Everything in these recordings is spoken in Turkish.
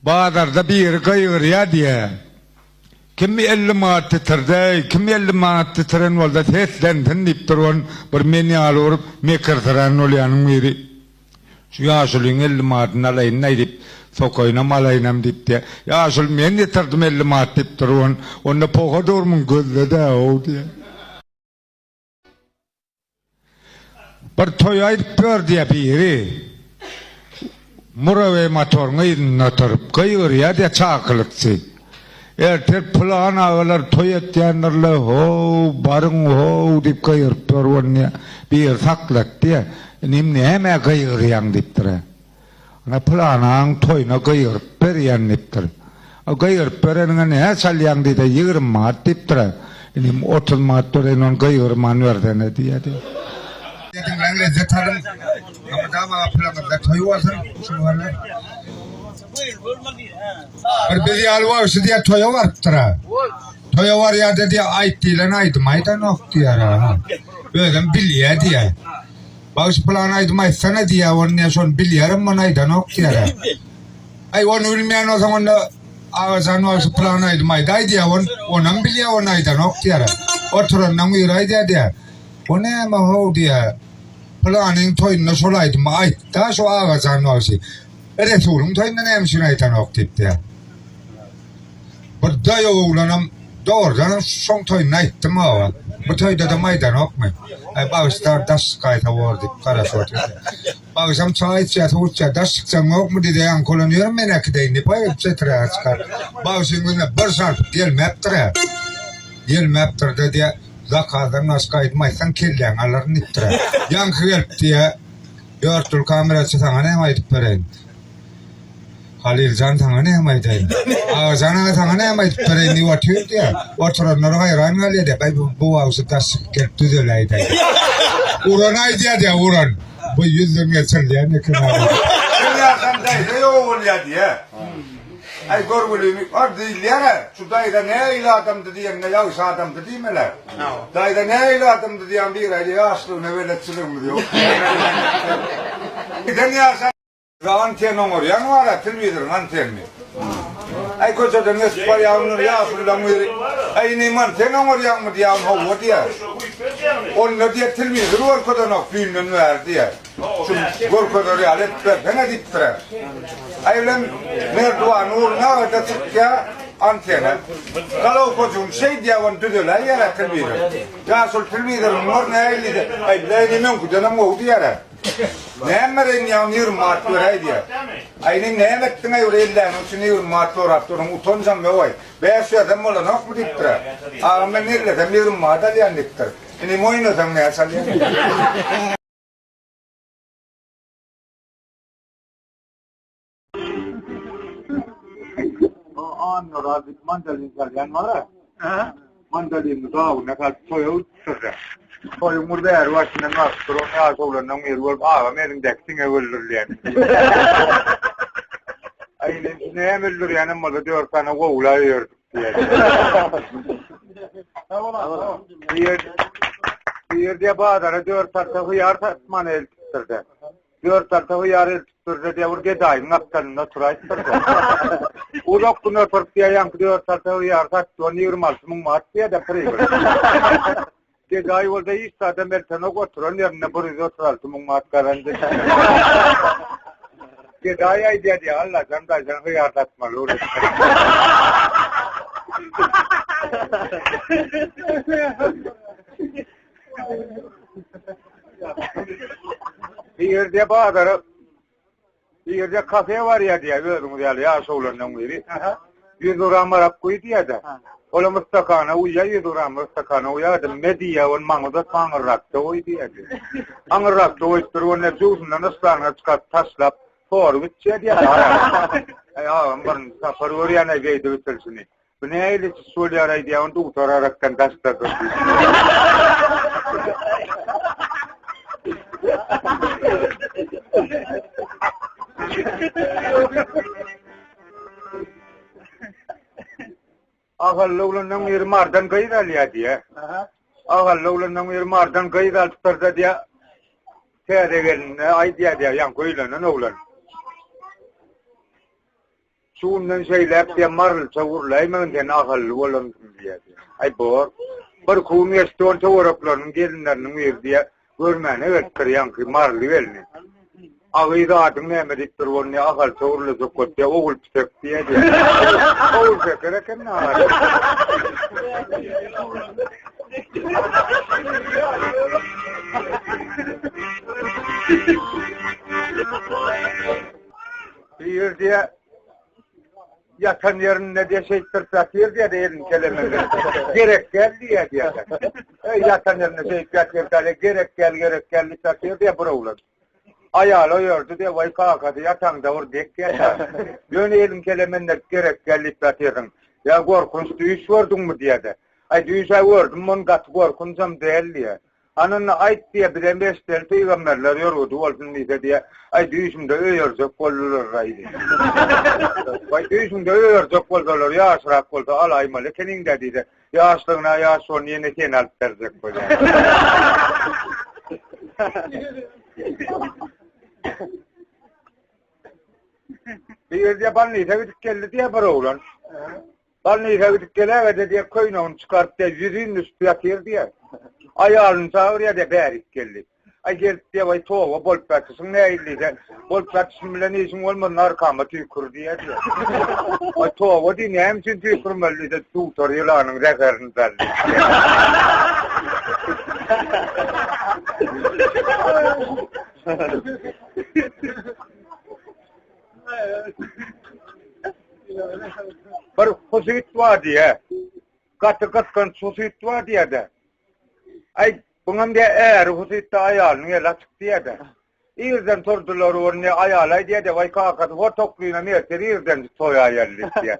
Bağdarda bir kayır ya diye. Kim 50 manat titirdi, kim 50 manat titiren olda teslentin dip durun, bir meni alıp mekirtiren olyanın biri. Şu yaşılın 50 manatın alayın ne dip, sokoynam alaynam dip diye. Yaşıl men titirdim 50 manat dip durun, onda poğa durmun gözle de o diye. Bir toy ayıp gör diye biri. Murave motorun ydinne turup, kayır ya diye çakılıksı. Erter plan ağalar toy etdiyenlerle ho barın ho dip kayırıp durun ya bir saklak diye nimni heme kayırıyan diptire. Ana planağın toyuna kayırıp beriyen diptire. O kayırıp berenine ne salyan diye 20 maat diptire. Nim 30 maat durenon kayırman verdene diye diye. Dedim lan lezzetarım. Ama daha planında toy varsa şu varlar. Bir yal var şu diye toya var tıra. Toya var ya dedi ait değil lan ait maydan ok diye ra. Böyle bilye diye. Baş plan ait may sana diye onun ya son bilyarım mı maydan ok diye ra. Ay onu bilmeyen o zaman da ağzan var şu plan ait mayday diye onun bilye onun aydan ok diye ra. Oturan namı diye. O ne ama ho diye. Planın toyuna solaydı mı ait da şu ağzan var şey. Resulüm toyundan emşinaytan oktip diye. Burada yoğulanım doğrudan son toyuna aittim ama. Bu toyda da maydan ok mu? Bağışlar daş kayta vardı karasot. Bağışam çay içe tuğuşça daş çıksam ok mu dedi yan kolonyorum menek deyindi. Payıp çetre çıkar. Bağışın gününe bir sarp gelmeptire. Gelmeptire dedi. Zakadan nasıl kayıtmaysan kirlen alırın ittire. Yankı gelip diye. Yortul kamerası sana ne maydık vereyin. Halilcan sana ne maydık. Ağzana sana ne maydık vereyin diye atıyor diye. Oturanları hayran geliyor diye. Bu ağzı taş gelip düzeleydi. Uğran ay diye uğran. Bu yüzden geçer diye ne kadar. Ya sen de yok ya diye. Ay görgülüğümü vardı illere. Şu dayda ne ile adam dediğin ne yağış adam dediğim hele. Dayda ne ile adam dediğin bir ayda yaşlı ne böyle çılır mı diyor. Giden ya sen. Anten olur yan var ya televizyon anten mi? Ay kocadan ne spor yağmur yaşlı lamır. Ay ne man ten olur yan mı diye hava diye. Onun diye televizyon var kocadan o filmin var diye. Şu gol kocadan ya let fena diptre. Aylan merduan uğruna da çıkya antena. Kalau kocun şey diye van düdüler yere televizyon. Ya sol televizyon var ne elinde. Ay bile ne kucana o diye. Ne emrin ya nir mat ver diye. Aynen ne emrettin ay öyle onun nir mat ver aptorun utoncan ve vay. Beş ya da mola nok mu diptre. Ama nerede de nir mat aliyan diptre. Ini moyno da ne asaliyan. Anlar abi mandalin salyan var ya. Mandalin da ne kadar soyut sırrı. Soyumur da er başından var. Sonra ya soğulandan bir var. Aa benim deksin evveldir yani. Aynen ne evveldir yani ama diyor sana oğulay diyor. Tamam. Bir diye bağırır diyor tarafı yar tartman el tutturdu. Diyor tarafı yar tutturdu diye vurge daim aptalına turayttırdı. Ulak bunu farklıya yankılıyor tarafı yar tartman yürümalsın mat diye de kırıyor. Ke daim orada iş zaten mertene oturan yerine buraya oturalım mat karandı. Ke daim diye Allah canım da yar tartman olur. Bir yerde bağırır. Bir yerde kafe var ya diye gördüm diye ya soğulandan beri. 100 gram arap koydu ya da. Ola mustakana uya 100 gram mustakana uya da mediya on mangoda pangıraktı oydu ya diye. Pangıraktı oydu onun juice'undan ıslanır çıkart taslap for bitçe diye. Ya ambarın safar oraya geydi bitirsin. Bu ne öyle söylüyor diye onu utararaktan tasladı. Ağal oğlanın bir mardan kayıda liya diye. Ağal oğlanın bir mardan kayıda tutarda diye. Teyze gelin ay diye yan koyulanın oğlan. Suundan şeylep diye marıl çavurlayman diye akıllı olan diye. Ay bor. Bir kumiye stor çavuraplarının gelinlerinin bir diye görmene evet kıryan ki marlı velni. Ağıyda adın Mehmet onu ne akıl çavurlu zokot diye oğul pisek diye diye. Oğul pisek ne ağır. Bir diye yatan yerine diye şey tırtatıyor diye değilim kelimeleri. Gerek gel diye diye. Yatan yerine şey tırtatıyor gerek gel tırtatıyor diye bura ayağla yordu diye vay kalkadı yatan da orada yatan. Yöneyelim kelimeleri gerek gel tırtatıyorsun. Ya korkunç düğüş vurdun mu diye de. Ay düğüşe vurdum mon kat korkuncam değil diye. Ananla ait diye bir de beşler peygamberler yoruldu olsun diye. Ay düğüşümde öyüyorcak kollular raydı. Ay düğüşümde öyüyorcak kollular yaşrak koldu alaymalı kenin dedi. Yaşlığına yaş son yeni sen alıp verecek böyle. Bir de bana gidip geldi diye para ulan. Bana gidip geldi diye koyuna onu çıkarttı diye yüzünün üstü yatıyor diye. Ayağını çağırıyor da berik geldi. Ay gelip diye vay toğa bol pratisın ne eyliydi. Bol pratisın bile ne işin olmadın arkama tüykür diye diye. Ay toğa diye ne hem için tüykürmeliydi. Tutor yılanın referini derdi. Bir hususit var diye. Katı hususit var diye de. Ay bunun diye eğer hususitte ayağını yalattık diye de. İrden sordular onu ayağlay diye de vay kalkadı. O topluyuna meyetleri irden toya yerlik diye.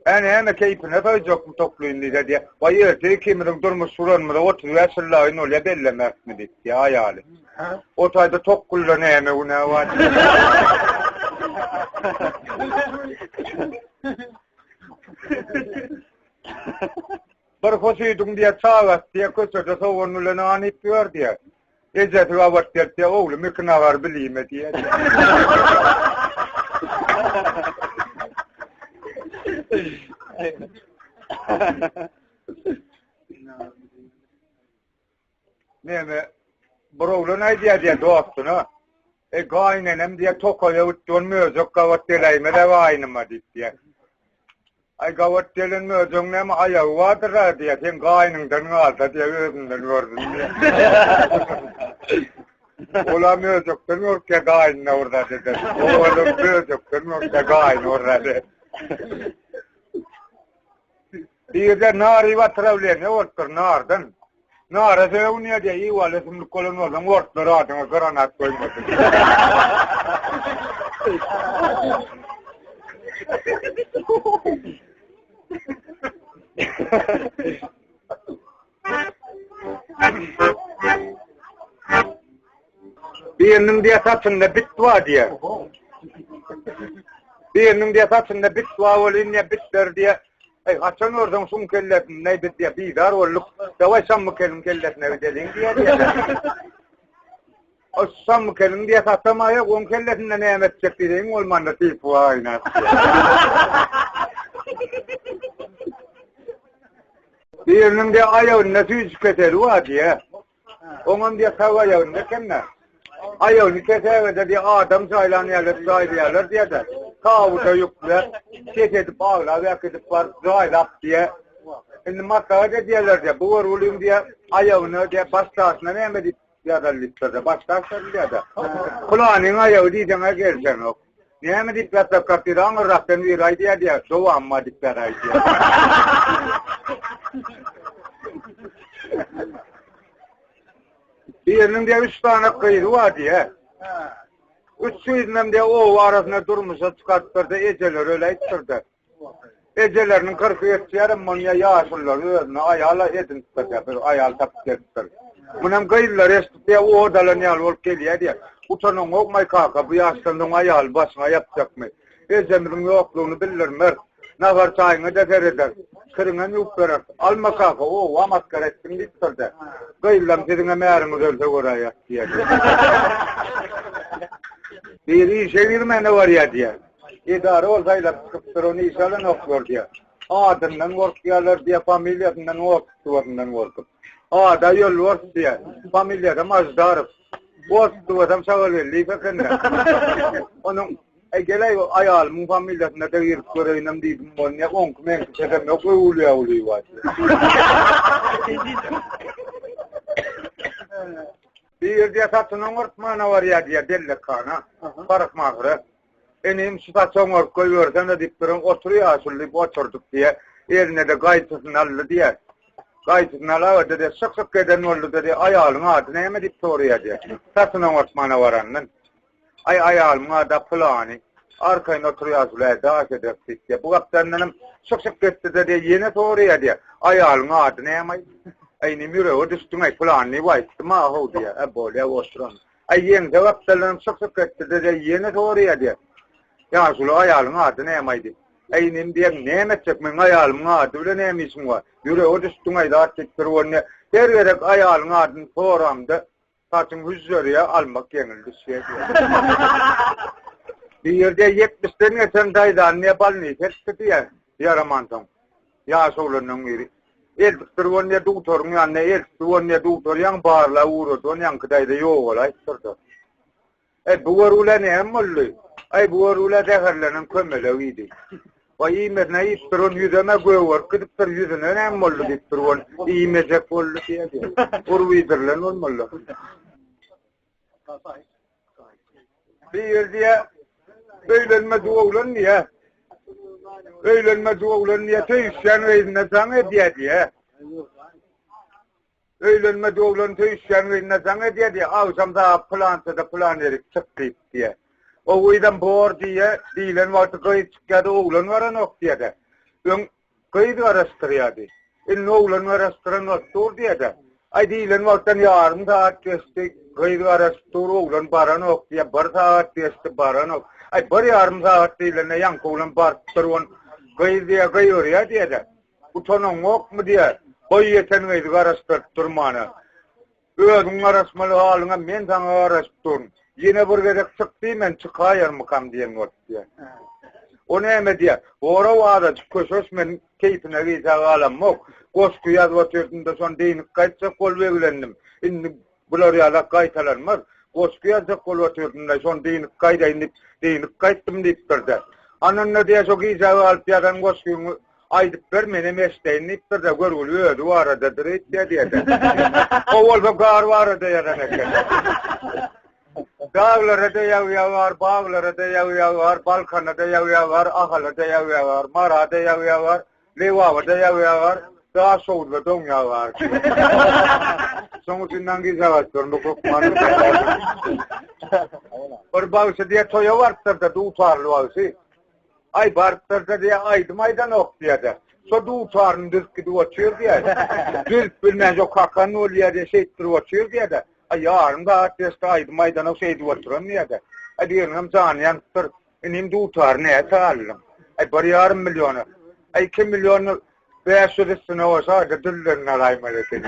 Yani hemen keyfine doyacak mı topluyun diye. Vay erteği kiminin durmuş suran mı da oturuyor sırlayın oraya bellemek mi diye ayağlı. O tayda tok kullanı hemen ona var. Bir hoşuydum diye çağırt diye köşede savunulana anip diyor diye. Eceti vavat diye oğlum ikna var bileyim diye. Ne mi? Bro ne diye dostuna. Gaynenem diye tokoya uttunmuyor kavat dileğime de vaynıma diye. Ay gavat dilenme özünlem ayağı vardır diye sen gaynından alta diye özünden gördün diye. Olamıyor yoktan ki gaynına orada dedi. Olamıyor yoktan ki gaynına orada dedi. Bir de nari vatravle ne ortur nardan. Nara sevuniya diye iyi var şimdi kolon oradan ortları adına granat koymadı. Birinin diye saçında bit var diye. Birinin diye saçında bit var olayınca bitler diye. Ay açan oradan sun kelletin ne bit diye bir dar olduk. Davaşan mı kelletin ne bidelin diye. O san mı diye saçamaya on kelletin ne emet çektiğin olmanla tip var aynen. Birinin diye ayağında tüyücü keteri var diye. Onun diye sava ayağında kenne. Ayağını keteri diye adam saylanıyorlar diye de. Kavuda yükler. Ses edip ağlar ve edip var zaylap diye. Şimdi masaya diyorlar diye. Bu var olayım diye ayağını diye baştasına ne emedip ya da listede. Baştasına diye de. Kulağının ayağı diyeceğine gelsen o. Ne emedip ya da kapıda anırraktan bir ay diye. Doğu amma dikler ay diye. Birinin diye 3 tane kıyırı var diye. 3 suyundan diye o arasında durmuşa çıkarttırdı, eceler öyle ettirdi. Ecelerinin 47 yarım manya yaşırlar, önüne ayağla edin tutar, ayağla tapıp ettir. Bunun kıyırlar estik diye o odalarını yal olup geliyor diye. Utanın okmay kaka, bu yaşlarının ayağlı başına yapacak mı? Ecemizin yokluğunu bilir mert. Ne var çayını defer eder. Kırına yuk verir. Alma kaka, o amaskar ettin bittirdi. Kıyırlam sizin emeğiniz ölse oraya diye. Bir iyi çevirme ne var ya diye. idare olsaylar sıkıptırını işalen okuyor diye. Adından korkuyorlar diye familyasından korkuyorlar korkup. Ada yol var diye familyada mazdarıp. Korktu adam sağırlı bakın. Onun gelay ayalımın familyasında da bir körüynüm dedim on ya onkumen çeken yok uluyor var. Bir diye satının ortmana var ya diye delle kana. Fark mağara. Enim stasyon var koyuyorsan da diplerin oturuyor asullayıp oturduk diye. Eline de gaytısın aldı diye. Gaytısın aldı dedi. Sık sık eden oldu dedi. Ayalın adını hemen dip soruyor diye. Satının ortmana varanın. Ayalın adı plani. Arkayına oturuyor asullayıp dağış edecek diye. Bu kaptanlarım sık sık etti dedi. Yine soruyor diye. Ayalın adını hemen. Aynı müreği düştüğüne planı vaytı mahu diye. Böyle oturan. Yeni kaptanlarım sık sık etti dedi. Yine soruyor diye. Ya şunu ayalın adı ne yamaydı? Aynen diye ne emecek min ayalın adı bile ne emişsin var? Yürü o düştüğüne de artık bir onu. Her verek ayalın adını programda saçın hüzzörüye almak yenildi şey diyor. Bir yerde 70'ten geçen daydı anneye balını tersi diye yaramantam. Ya solunun biri. Elbistir onu doktorun yanına elbistir onu doktor yan bağırla uğradı onu yan kıdaydı yok olay. Bu var ulan ne emmoğlu? Bu var ulan deherlerin kömeleviydi. Ve iğmezine iptiron yüzeme göğür, kıdıptır yüzüne ne emmoğlu diptiron, iğmezek oldu diye diye. Urvidirlen olmalı. Bir yer diye, öylenmez oğlan niye? Öylenmez oğlan niye? Tüyüşen öyle sana diye. Öylenmez oğlan tüyüşen öyle sana diye. Avsamda plan erik çıktı diye. O yüzden bor diye dilen vardı kayıt çıkadı oğlan var anok diye de. Ön kayıt araştırıyordu. Oğlan araştıran var diye de. Dilen vardan yarım saat geçti kayıt araştır oğlan var anok diye. Bir saat geçti var anok. Bir yarım saat dilen yank oğlan var tırvan kayıt diye kayırıyor diye de. Utanın yok mu diye. Koyuyeten kayıt araştırtırmanı. Ödün araşmalı halına men sana araştırın. Yine bir gerek çıktı men çıkayır mıkam diyen var diye. O ne eme diye. Ora vada köşös men keyfine giyse alam yok. Koşku yaz vatıyordum son deyinik kaytsa kol vegilendim. İndi bular yala kaytalanmaz. Koşku yazda kol vatıyordum son deyinik kayda inip deyinik kayttım deyip durdu. Ananla diye çok giyse alıp yadan koşkuyu aydıp vermene mesleğini deyip durdu. Görgülü ödü var arada direkt diye de. O olsa gar var arada yadan eken. Dağlara da yağı var, bağlara da yağı var, Balkan'a da yağı var, Ahal'a da yağı var, Mara'da da yağı var, Levav'a da yağı var, daha soğudla don yağı var. Sonuçundan güzel açıyorum, bu kokmanı. Bir bağısı diye toya vartırdı, tutarlı bağısı. Ay vartırdı diye aydım aydan ok diye de. So tutarını düz gidiyor açıyor diye de. Düz bilmez o kakanın oluyor diye şeyttir açıyor diye de. Yarın da ateşte aydı maydana şeydi oturan niye de. Diyelim zaniyan tır. İnim tutar neye sağlarım. Bir yarım milyonu. 2 milyonu 500 üstüne olsa da düllerini alaymalı seni.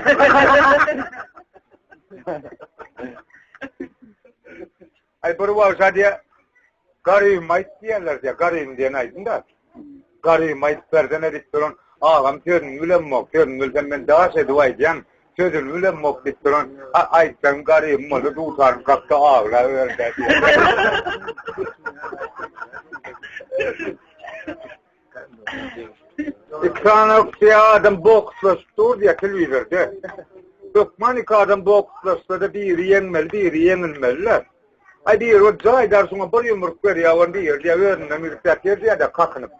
Bir varsa diye garıyım mayt diyorlar diye. Garıyım diyen aydın da. Garıyım mayt verden ediktirin. Ağam törün ülem mok. Törün ülem ben daha şey duayacağım. Sözün ülem mok diktirin. Ayten garıyım malı tutarım kalktı ağla öyle diye. İkranok diye adam bokslaştır diye televizörde. Dokmanik adam bokslaştırda biri yenmeli, biri yenilmeliler. Bir o caylar sonra bir yumruk veriyor, onu diye önüne bir platir diye de kakınıp.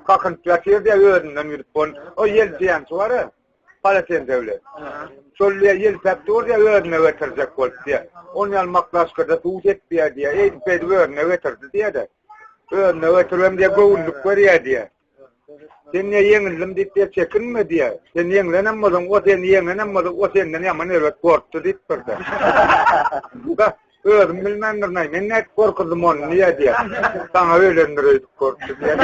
Kakın platir diye önüne bir pon. O yel diyen sonra palaten devlet. Solluya yel platir diye önüne götürecek ol diye. Onu almaklaşkada tuğut etmiyor diye. Eydi önüne götürdü diye de. Önüne götürüyorum diye goğulluk veriyor diye. Sen niye yenildim diye çekinme diye. Sen yenilenemedin, o sen yenilenemedin, o senden yaman evet korktu deyip durdu. Öğüm bilmemdir ney, men net korkudum onu niye diye. Sana öğlendireydik korktu diye.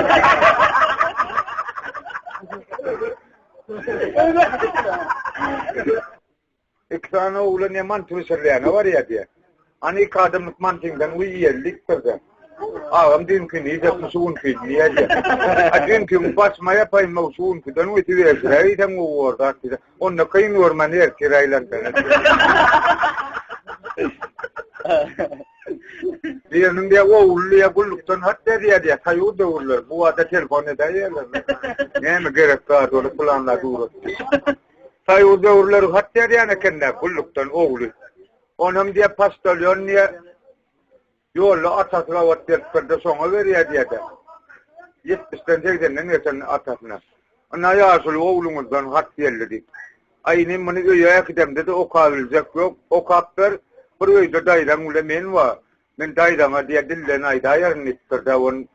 İki tane oğlan yaman tüsürleyene var ya diye. Hani iki adımlık mantıktan uyuyeldik durdu. Ağam dünkü neyse kusuğun fidliye diye. Dünkü basmaya pay mevsuğun fidan ve tüve kirayı tam o orada. Onunla kayın ormanı yer kirayla. Diyenin diye o ulluya kulluktan hatta diye kayu da ullur. Bu adı telefonu da yerler. Ne mi gerek daha doğru planla doğru. Kayu da ullur hatta diye ne kendine kulluktan oğlu. Onun diye pastalyon niye yollu atasına vatiyetperde sona veriyor diye de. 70'ten 80'den geçen atasına. Ona yaşıl oğlumuzdan hat yerledik. Aynı bunu göğe gidem dedi o kabilecek yok. O kaptır bir öyle daydan ule men var. Men daydana diye dillen ayda yarın ittirdi on.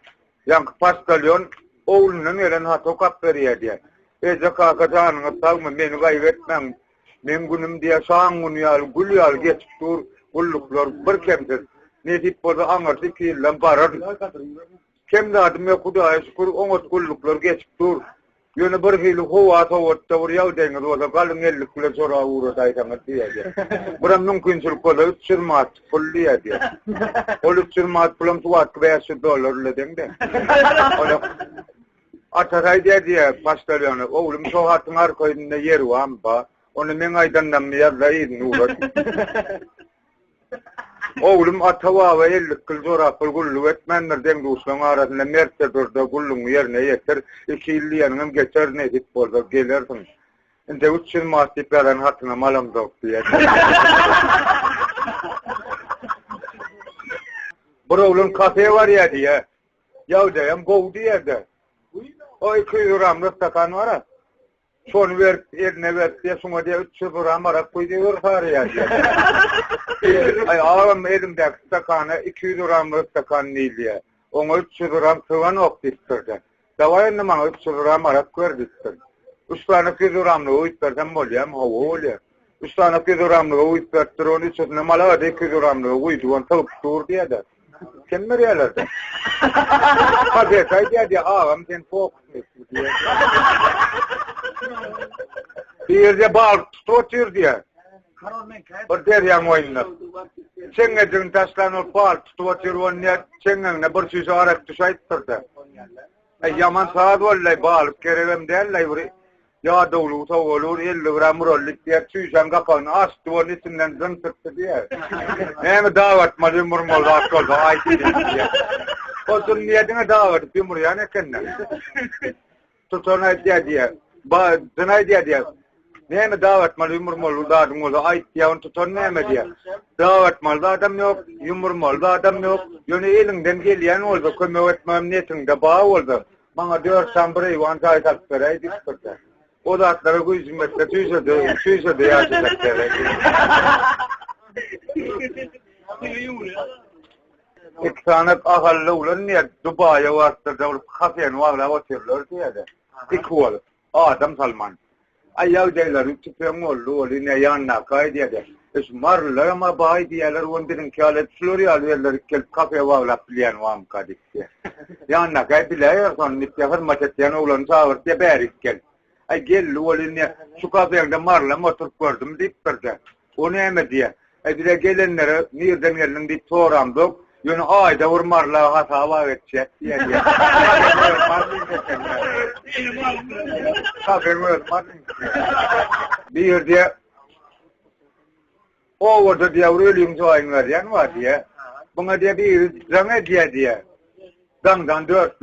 Yankı pastalyon oğlunun elen hat o kap veriyor diye. Ece kakacağını tağımı meni kaybetmem. Men günüm diye sağın günü yal, gül yal geçip dur. Gulluklar bir kemdir. Ne tip burada anırdı ki lamparar. Kem de adım yok kudu ayışkur, onot gulluklar geçip dur. Yönü bir hili hova tavutta vuruyav denir oda kalın ellik kule sonra uğra daytanı diye. Buram mümkünsül kola 3 maat fulliye diye. O 3 maat bulam tuvat $500 denge. Ataray diye pastalyonu, oğlum soğatın arkoyunda yeri var mı? Onu men aydandan mı yazayın uğra. Oğlum atava ve 50 kıl zora gullu etmenler den dostun arasında mertte durda gullun yerine yeter 2 yıl yanım geçer ne hit bolda gelerdin. Ende 3 yıl mahsiplerin hatına malam yok diye. Buravulun kafe var ya diye. Yav deyem gov diye de. O 200 gramlı stakan var ha. Son ver, eline ver diye sonra diye 300 gram arak koydu var ya diye. Ay ağam elimde stakanı 200 gramlı stakan değil diye. Onu 300 gram sıvan oktistirdi. Davayın bana 300 gram arak gördüktür. 3 tane 200 gramlı uyutlardan bolyam hava oluyor. 3 tane 200 gramlı uyutlardır onu içine mala da 200 gramlı uyudu onu talıp dur diye de. Kim mi yerlerde? Hadi say diye ağam sen fokus diye. Bir yerde bal tutuyor diye. Bir deryan oynar. Çengedin taşlanır bal tutuyor oynar. Çengedin bir süsü arak düşayttırdı. Yaman saat vallahi bal kerevem derler buraya. Ya doğulu olur 50 gram rollik diye süsen kapanı astı onun içinden zıntırttı diye. Hem davet malum murmol akılda ay diye. O sünniyetine davet bir murya ne kendine. Tutana diye. Ba zanay diye. Ne mi davet mal yumurmol da adam ay diye onu tutan ne mi diye. Davet mal da adam yok, yumurmol da adam yok. Yönü elinden geliyen oldu, kömür memniyetinde bağ oldu. Bana diyor sen burayı vantay taktıray diktirdi. O da atları bu hizmetle tüyse de yaşayacaklar. İki tane ahallı ulan niye Dubai'ye varstırdı, kafeyen varla otururlar diye de. İki oğlu, Adam Salman. Ayağı deyler, tüpüyen oğlu ne yanına kay diye de. Esmarlar ama bayi diyeler, onların kâlet Florial yerler, kelp kafeye varla bilen var mı kadik diye. Yanına kay bileyer, sonra nipte hırmat ettiyen oğlan sağır diye berik gel. Ay gel oğlu ne, şu kafeyende marla motor gördüm deyip durdu. O ne mi diye. Ay bir de gelenlere, nereden geldin deyip soğuramdık. Yönü ayda vurmarla hata edecek diye diye. Bir yerde o orada diye vuruyorum çoğayınlar yan var diye. Buna diye bir zame diye. Dangdan 4.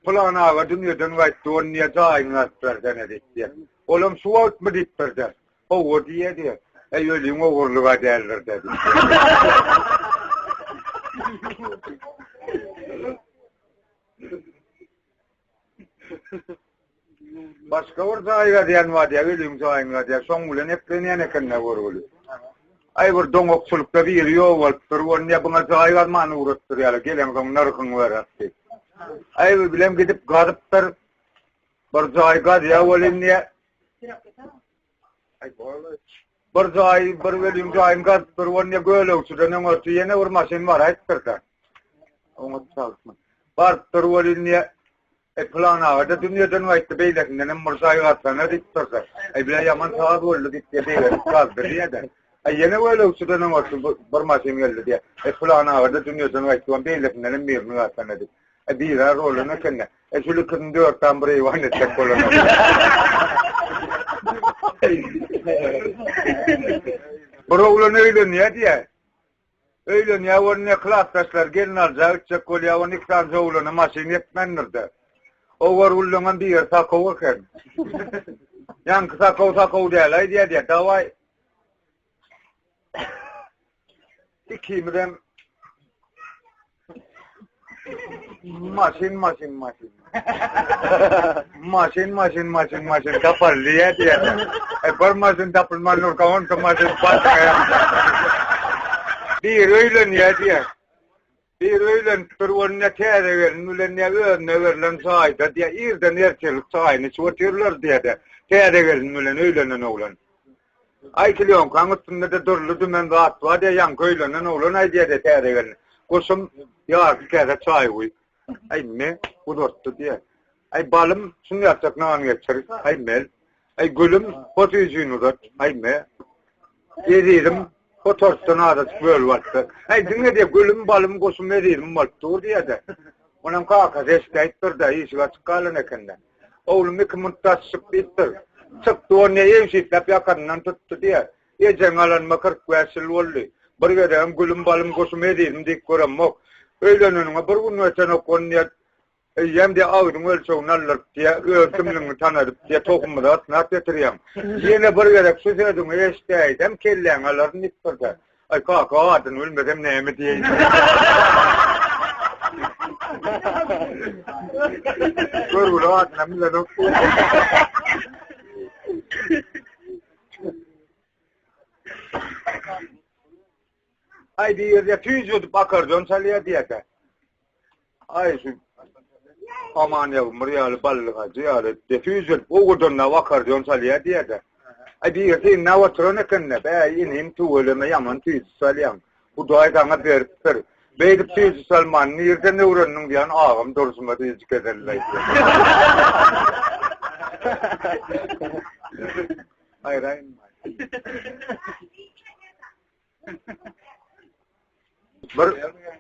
Plan ağa dünyadan vayt doğru niye çoğayınlar denedik diye. Oğlum su out mı diptirdi. O diye. Ölüm uğurluğa derler dedi. Başka orada ayga diyen var diye, ölüm çoğayın diye, son ulan hep deneyene kendine vuruluyor. Ay bir dongokçulukta bir yol vardır, onu ne buna çoğayga manı uğrattır ya, gelen son narkın var attı. Ay bilem gidip gariptir, bir çoğayga diye, olayım niye? Ay boğulur. Bir zay, bir velim zayın gaz, bir onunla göle uçudan onu yine vurmasın var, ayıttırdı. Onu çalışma. Bartır olinle, plan ağırda dünyadan vayıttı beylekinden, mursayı atlarına diktirdi. Bile yaman sağa doğru gitti beyler, kazdı diye de. Yine öyle uçudan var barmasın geldi diye. Fulana vardı dünyadan vakti beylefinden birini atanadı. Bir rolünü kenne. Şöyle kın 4 tam burayı var ne tek kolunu. Problem öyle niye diye. Öyle niye var ne klaslar gelin alacak çek kolya var niktan zoğlunu maşin yetmenirdi. O var ullungan bir yer sakov ken. Yang sakov diye diye davay. İkimden maşin kapar liye diye. Par maşin tapılman nur kavan maşin pataya. Bir öyle niye diye. Bir öyle turvanne terever nulenne verilen sayda diye irden erkelik sayını çoğuturlar diye de terever nulen öylenen oğlan. Ay kiliyon kanıtında da durlu dümen rahat var diye yan köylenen oğlan ay diye de terever. Koşum ya bir kere çay uy. Ay me bu dorttu diye. Ay balım şunu yapacak ne an geçer. Ay mel. Ay gülüm potücüğünü uzat. Ay me. Yedirim fotoğraftan adet böyle vardı. Ay dinle diye gülüm balım koşum veririm vardı diye de. Onam kaka desteğittir de işi açık kalın ekenden. Oğlum iki muttasıp bittir. Çıktı o ne evşitlep yakanından tuttu diye. Ecen alanma 40 vesil oldu. Bir gede gülüm balım koşum veririm dik koram mok. Öğlenine bir gün öten o konuya yemde ağırın ölçeğin alır diye öğretimliğini tanıdıp diye tohumda atına getireyim. Yine bir gerek söz edin eşteydim kelleğin alırını ittirdi. Ay kaka adın ölmedim neyimi diyeyim. Görgülü adına millet okuyun. Ay diyor ya tüyüzüdü bakar dönselliye diye de. Ay şu aman yavrum buraya ballık acı ya de tüyüzüdü o kadar bakar dönselliye diye de. Ay diyor ki ne oturun kenne be inim tuğuleme yaman tüyüzüsaliyem. Bu doğayı sana veriptir. Beydip tüyüzüsalman nereden ne uğranın diyen ağam doğrusuma tüyüzük ederler. Hayır hayır. Bir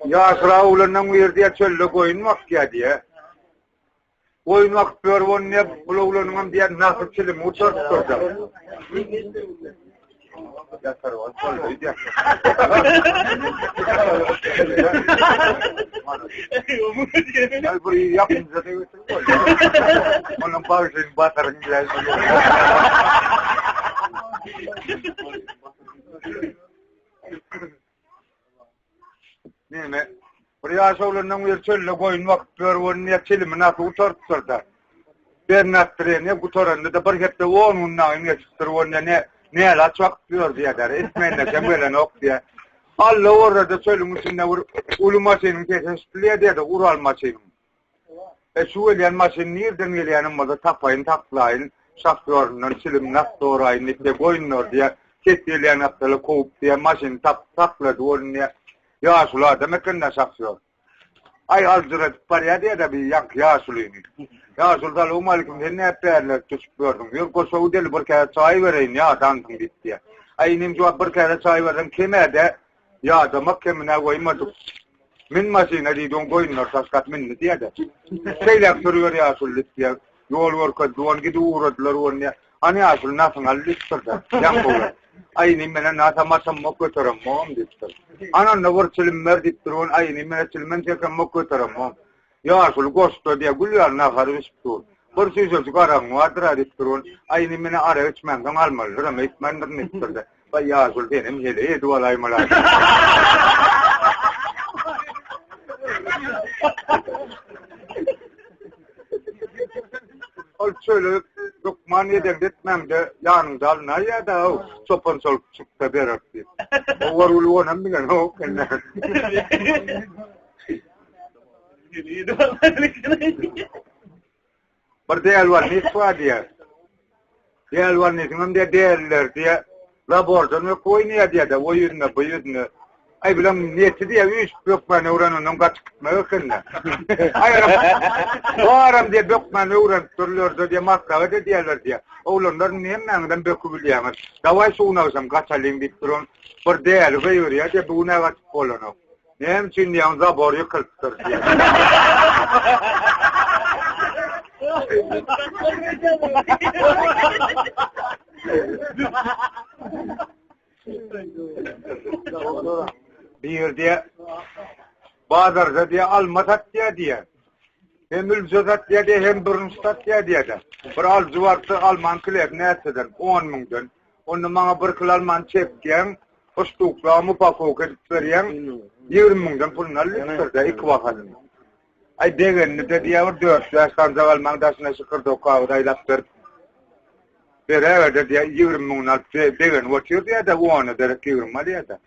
yaşra ulandan verdiye çölle koyunmak ya diye. Koyunmak pörvon ne ulanın diye nasıl çilim uçar tutacak. Yaşar var çölle diye. Gel burayı yapınca da götür. Onun bağışın batarın gel. Ne? Buraya soğulandan bir çölle koyun vakit pörvon ne çilimi nasıl uçar tutarda. Ben nattırı ne kutarında da bir hepte onunla ne çıktır ne la çok diyor diye der. İsmenle kemelen ok diye. Allah orada söylemişsin ne ulumasının tesisliğe diye de Ural maçının. Şu eliyen maçın nereden eliyenin madı tapayın taklayın. Şaftörünün çilim nasıl doğrayın işte koyunlar diye. Ketti eliyen aptalı kovup diye maçın takladı onu diye. Yaşlı demek ki ne şaftör. Ay alcırat paraya diye de bir yank yaşlıyım. Yaşlı da umalikim diye ne yaparlar tutup gördüm. Yok o Suudeli bir kere çay vereyim ya tankım bitti ya. Ay inim cevap bir kere çay verdim kime de ya da mahkemine koymadık. Min masine diyduğun koyunlar taskat minni diye de. Şeyler soruyor yaşlı diye. Yol var kadıvan gidi uğradılar onu ya. Hani yaşlı nasıl alıştırdı. Yank olur. Ayni mene nasa masam mokko taram mom dittir. Ana navur çilim merdittir on ayni mene çilmen çekem mokko taram mom. Ya sul gosto diye gülüyor na harvistur. Bir şey çıkaran vardır dittir on ayni mene ara içmen kan almalı ama içmendir nittir de. Bay ya sul benim hele dualay malay. Ol şöyle Lokmaniye'den gitmem de yanımda alına ya da o sopan sol çıktı bir arası. O var ulu onun bir ne o kendine. Bir değer var ne var diye. Değer var ne şimdi değerler diye. Laboratuvarda koyuyor diye de oyunla Ay bilang niyeti diye üç bökmen uğranından kaçıp gitmeye kınla. Ay o aram diye bökmen uğran türlüyordu diye masrafı da diyorlar diye. Oğlanlar niye nangdan bökü biliyorlar. Davay suğuna olsam kaçalayım deyip durun. Bir değerli koyuyor ya diye bu ne kaçıp olan o. Neyim için yanıza boruyu kırptır diye. Bir diye bazarda diye almasat diye hem ülzözat diye hem bürünstat diye de bir al zuvartı alman kilek ne etseden 10 mingden onu bana bir kıl alman çepken ustuklamı pakok ettiryen 20 mingden pulunu alırdı ilk vakadın ay degen de diye var 4 yaştan zavalman dasına sıkırdı o kavdaylaktır beraber de diye 20 mingden alıp degen vakıyor diye de 10'a da kıyırma diye de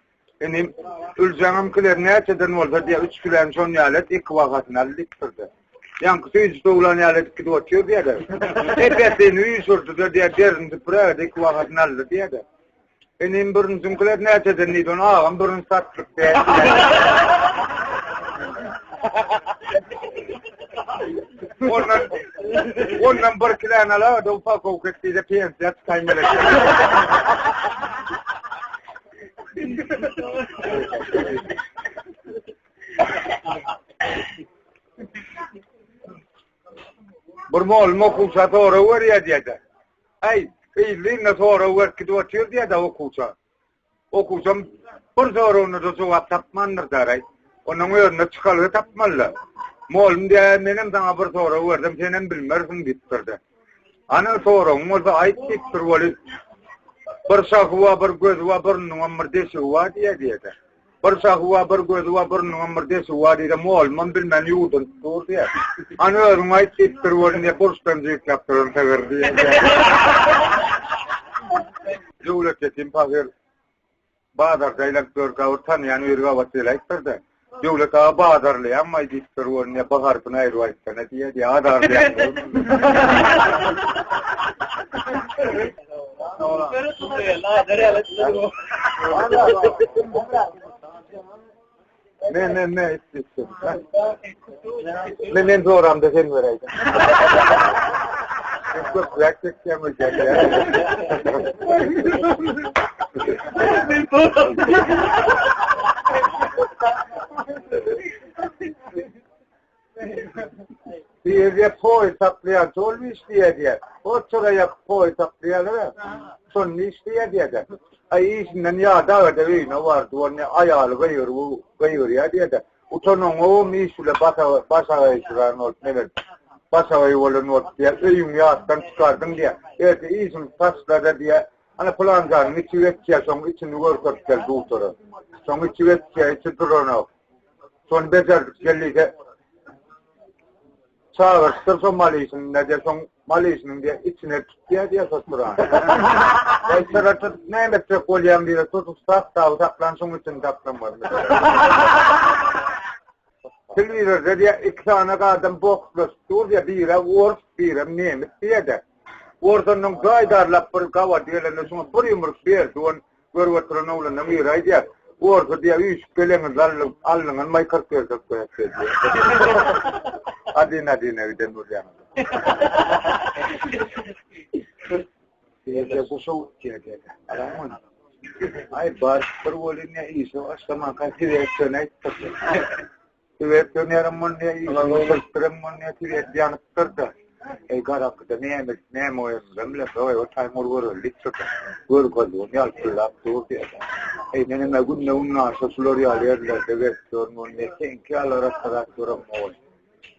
yani ülzemem kiler ne etseden olsa diye 3 kilen son yalet ilk vakadın alırdı yankısı yüzü ulan yalet ki vakıyor diye de hepsini yüzürdü diye derindi pırağıda ilk vakadın alırdı diye de yani bürünsüm kiler ne etseden neydi onu ağam bürün sattık diye ondan bir kilen ala da ufak okuttiği de piyensiyat kaymele bir mol kusa doğru var ya diye de ay iyiliğine doğru var ki doğru diye de okusa bir doğru da cevap tapmandır daray onun önüne çıkalı tapmalı mol diye benim sana bir doğru verdim senin bilmersin bitirdi ana doğru mol da ait bitir vali bir şahva bir göz var bir numar desi var diye de bir şahva bir göz var bir numar desi var diye mol man bilmen yudun doğru diye ana önüne ait bitir vali diye borçtan zeyt yaptırın sever diye devlet yetim pazar bazar daylaktör kavurtan yani ürga vasilaytırdı devlet ağa bazarlı ama bitir vali diye bakar pına ayrıvaytana diye adar diye ne istiyorsun? Ben zoramda sen vereydim. Çok gerçek yemeyecek ya. diye poy saplayan olmuş diye. O çoraya poy saplayanlar son iş diye de. Ay işinden ya da da ne var duvarına ayağı koyuyor ya diye de. Utanın o misule basa işlerin ne basavayı olan ot diye öyüm yağdan çıkardım diye. Evet işin taşladı diye. Ana plancanın içi vetkiye son içini vurkot geldi uçora. Son içi vetkiye içi durana. Son becerdik geldi de. Çağırıştır son Malezya'nın diye son Malezya'nın diye içine diye sosturan. Aysaratı ne metre kolyam diye tutup saklan son için taplanmaz. Televizörde diye iki tane adam bokstur diye biri Wars biri Nemit diye de. Wars'ın gaydarla bir kava diyelerine sonra bir yumruk bir duvan görüntülen oğlan namiray diye. Wars diye üç kelenin alnından maykar kırdık diye. Adina giden nuryan. Diye bu soğuk diye. Alamın. Ay bar pervolnya iso astama kasih reaction Direktörler monne monne tiret yan kerja. Garak da ne moy ramle o tay mor litçot. Gor ko dunya alpla tuti. Ne magun ne unna soslori alerler direktör monne kenki alara saraktora mol.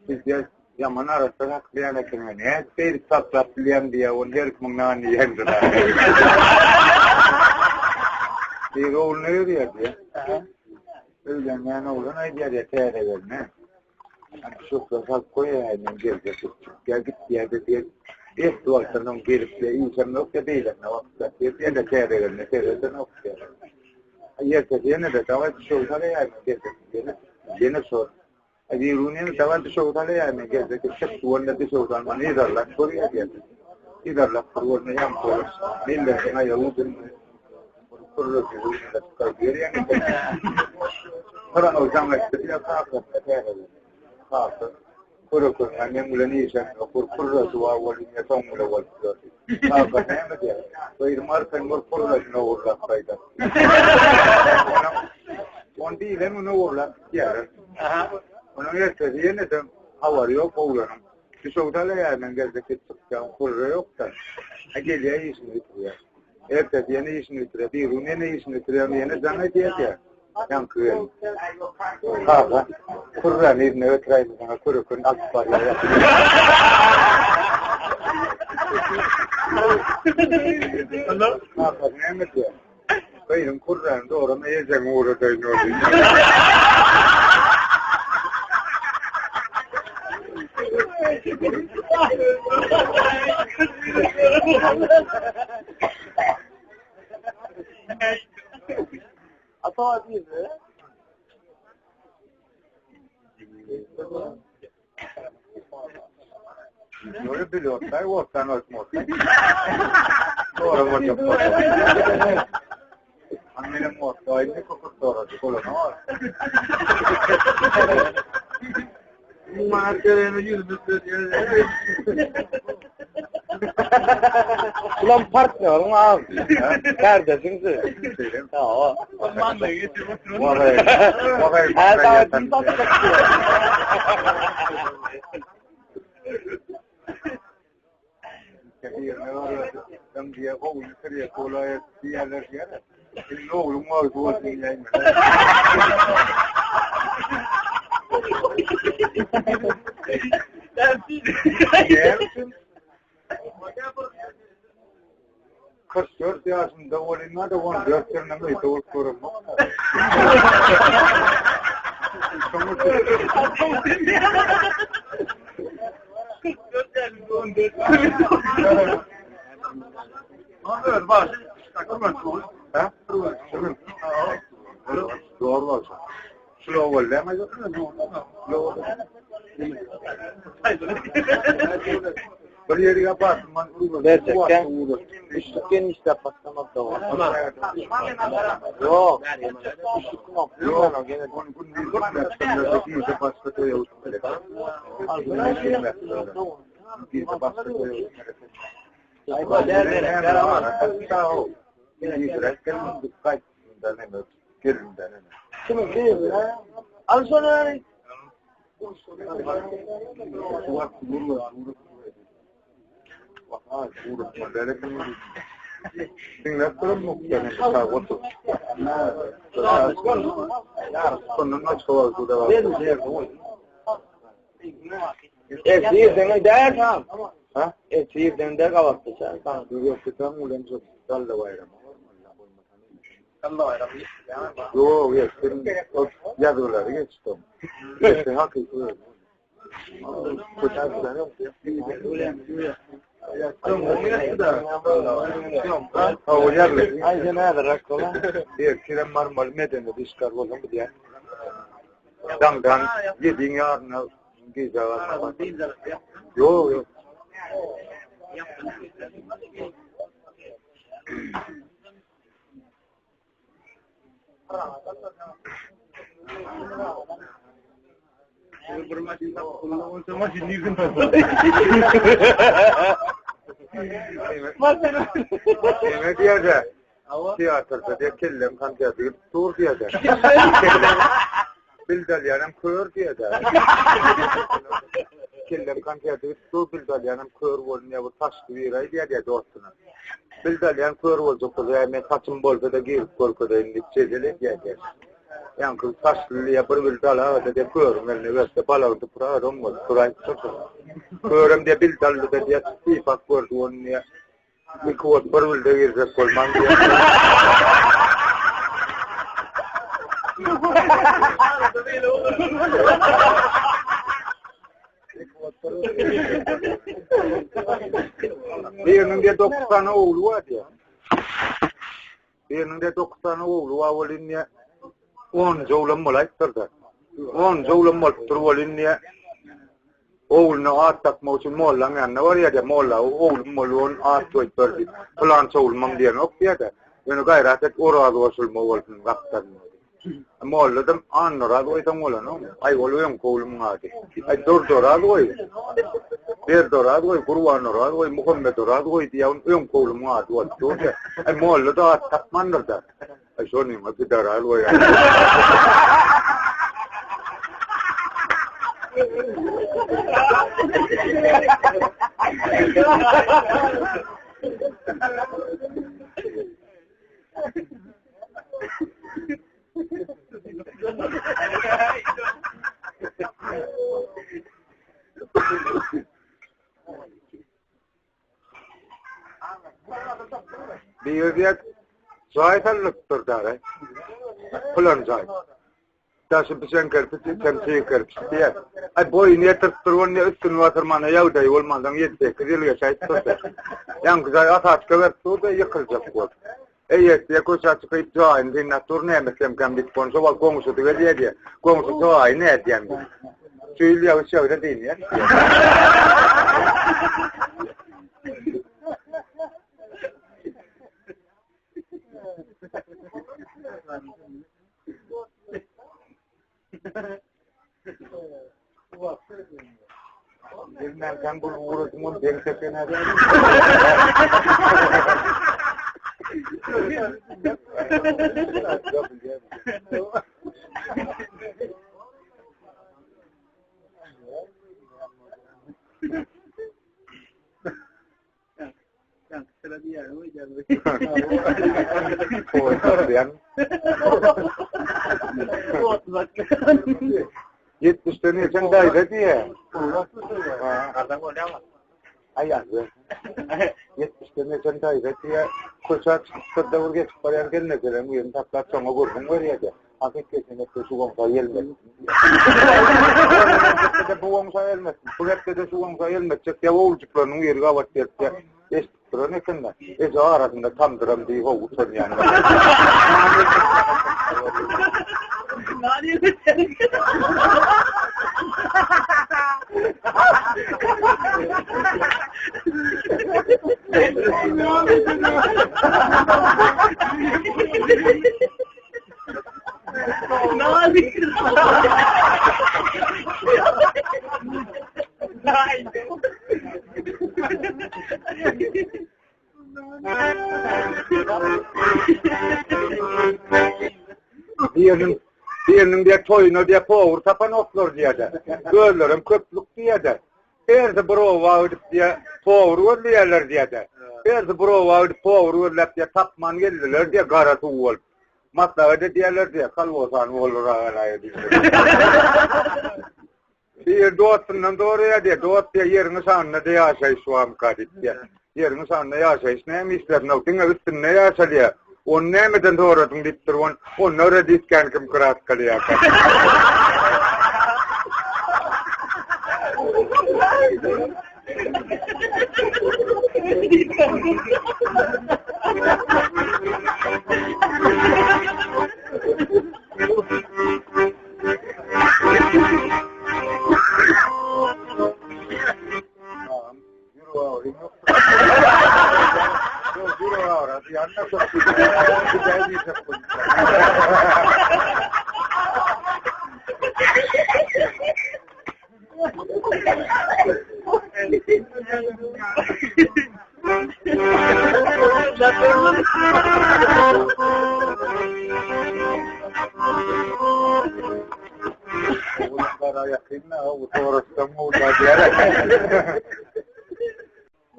Bizde zamana rastaka kliyana kemene ter sapla kliyan dia onder mangani hendra. Rol ne diye öyle yani olan ayrıca değerler ne? Çok da koyayım gelecek. Geldik yerde diye ilk duvardan gelip de insan nokta değil ne vakti. Bir de değerler ne değerler nokta. Ayette yine de davet şovları yani gelecek. Yine sor. Adi runin davet şovları yani gelecek. Çok duvarda bir şovlar var. İdarlar soruya gelecek. İdarlar soruyor ne yapıyor? Millet ne yolun kurulu bir kalbiyeri yani. Para uzang dia kakak kakak kurukun yang mulai ni sen kurus wa walinya song mulai wal kakak nama dia Irmar kan kurus no urla faida Monti dan no urla ya orang ya terjadi ni tu awalnya kau Kisah ya mengenai kita kurus kan aja dia ismi tu ya terjadi ismi tu tapi rumahnya ismi tu ya ni jangan dia yang keren. Apa? Kurang ini neutral dengan kurang akbar ya. Apa nama dia? Kau kurang tu orang ni jangan urut ini. Atau apa itu? Nur biliyor, saya ortadan açmaz. Doğru macam. Annenin ortayını kokut doğradı, kola ne var? Markerin yüzünü söylüyor. Ulan partnerim abi. Neredesin sen? Tamam. Ondan da geçiyor. Her davetin tatlı. Yang dia kau kerja kola dia lagi ada. Ini rumah tu dia ini. Kışıyor diyasında olayına da onu göstermem ise okurum. Anlıyor bak. Ha? Doğru olsun. Slow oldu ama bir yere yaparsın. Gerçekten üçlükken işte patlamak da var. Yok. Üçlükken yok. Gene bunu bir başka köye uçmalı. Bir başka köye uçmalı. Kimin değil ya? Al sonra. Sihirden der tam. Ha? Sihirden der kavattı sen. Tamam, görüyorsun ulan çok dallı bayram. Yok, yok, yazıları geçtim. İşte hakikaten. Kucağımda yok. Aynen öyle rakkola. Bir kiren marmar medeni diskar oğlum diye. Damdan yedin yarına gizağa. Yok, yok. Yemek yerde. Tiyatroda diye kellem kan tiyatro tur diye de. Bildalyanım kör diye de. Kellem kan tiyatro tur bildalyanım kör olmaya bu taş gibi diye de dostuna. Bildalyan kör olacak o zaman saçım bolsa da girip korkuda indi çezelik diye de. Yang kau tasli ya berbildal ada dia kör melni wes kepala untuk pura romol kurai körem dia bildal da dia sifat kör duon ya ikut berbildal dia kolman dia dia 90 oğlu var ya dia 90 oğlu awalin ya 10 jaulam mulai terda. 10 jaulam mal terwalin ya. Oul na atak mau sun mol langan na waria dia mol la oul molon atoi terdi. Plan soul mang dia nok dia da. Yo kai ratet ora do sul mol ngaptan. Molladım anlara doy tam ola no. Ay oluyorum kolum ngadi. Ay dora doy. Bir dora doy kurban dora doy Muhammed dora doy diye uyum kolum ngadi doy. Ay mollada tapmandır da. Ay şonu mu bir dora doy. Bir diye zayıflıktır da. Falan zayıf. Taşı biçen kerpiçi, temsiye kerpiçi diye. Ay boy niye tırttırvan niye üstün vatırmana yavday olmadan yedde kızılıyor şahittir. Yan güzel atat kıvert da yıkılacak bu. Evet, ya koşa çıkıp zayın dinle turne meslem kan bir sponsor var komşu diye diye. Komşu zayın ne diyen bir. Söylüyor şöyle değil ya. Bilmem kan bu uğraşımın denkesine de. Yetmişten geçen daire diye. Ay yazdı. Yetmişten geçen daire diye. Koşa çıkıp vurge çıkıp gelmek üzere. Bu yeni taklat sonra vurgun var ya da. Hakikaten şu konsa gelmez. Bu konsa gelmez. Bu hepte de şu konsa gelmez. Ya oğulcuklarının yeri kavat diye. Eşittir ne kadar. Ece arasında tam duram diye oğulsan yani. Diğerinin diye toyunu diye poğur tapan oklur diye de. Görlerim köplük diye de. Erdi brova ödüp diye poğur diyeler diye de. Erdi brova ödüp poğur ödüp diye tapman geldiler diye garatı ol. Matla öde diyeler diye kalvosan olur ağalaya diye. Bir doğatından doğruya diye doğat diye yerini sanına diye yaşayış suam kadip diye. Yerini sanına yaşayış neymi ister navtine üstünne yaşa diye. On nemeden doğradın deyip durvan, on nöre disken kim kırat kalıyor.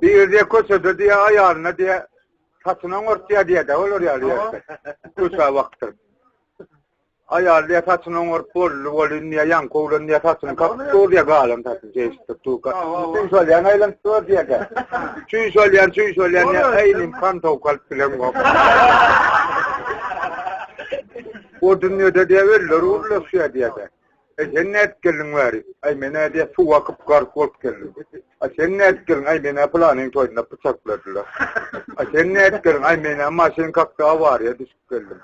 Bir diye koşudu diye ayağına diye saçına ortaya diye de olur ya diye. Kuşa vaktır. Ayağına diye saçına ortaya diye yan kovulun diye saçına kaptır diye galım saçını çeşittir. Tüm söyleyen aylan tutar diye de. Çüy söyleyen ya eylim kan tavukal filan yok. O dünyada diye verilir uğurlaşıyor diye de. Sen ne etkelin var? Ay mene diye su vakıp karkort gelin. Sen ne etkelin? Ay mene planın toyunda bıçakladılar. Sen ne etkelin? Ay mene maşın kakta var ya düşüp geldim.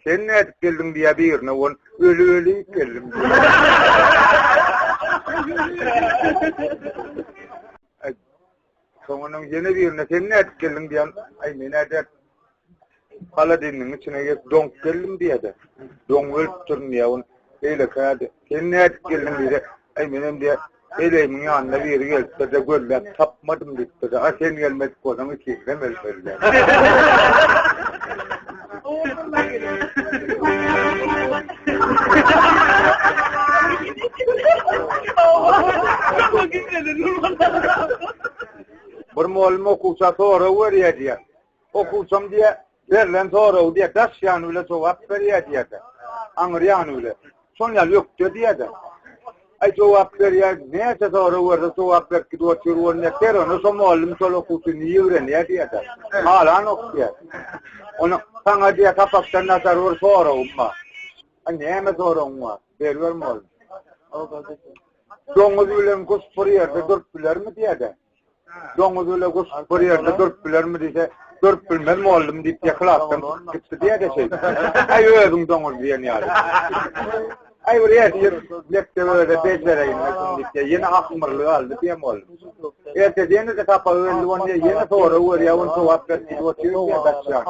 Sen ne etkelin diye birine on ölü geldim. Sonunun yeni birine sen ne etkelin diyen ay mene de Paladin'in içine gelip donk geldim diye de. Donk ölüp durun diye onu. Öyle kaydı. Kendine et geldim diye de. Ay benim diye. Eyleyimin yanına bir gelip de görler. Tapmadım diye de. Sen gelmedik o zaman ki. Demez böyle. Bir muallim okusa sonra veriyor diye. Okusam diye verilen sonra diye taş yanıyla cevap veriyor diye de. Angır yanıyla. Son yal yok diye de. Ay cevap veriyor. Neyse sonra verdi cevap ver ki doğru çürüyor ne der onu son muallim sol okusu niye öğreniyor diye de. Hala nok diye. Onu sana diye kapaktan nazar vur sonra umma. Neyme sonra umma. Veriyor muallim. Domuz bilen kuş bir yerde dört bilir mi diye de. Domuz bilen kuş bir yerde dört bilir mi diye dört bilmez muallim deyip yaklaştım gitti diye de şey. Ay öldüm domuz diye yani. Ay buraya diye lekte böyle becereyim diye yine akmırlığı aldı diye muallim. Ertediğinde de kapağı öldü onu yine sonra oraya onu cevap verdi o çürük diye kaçacak.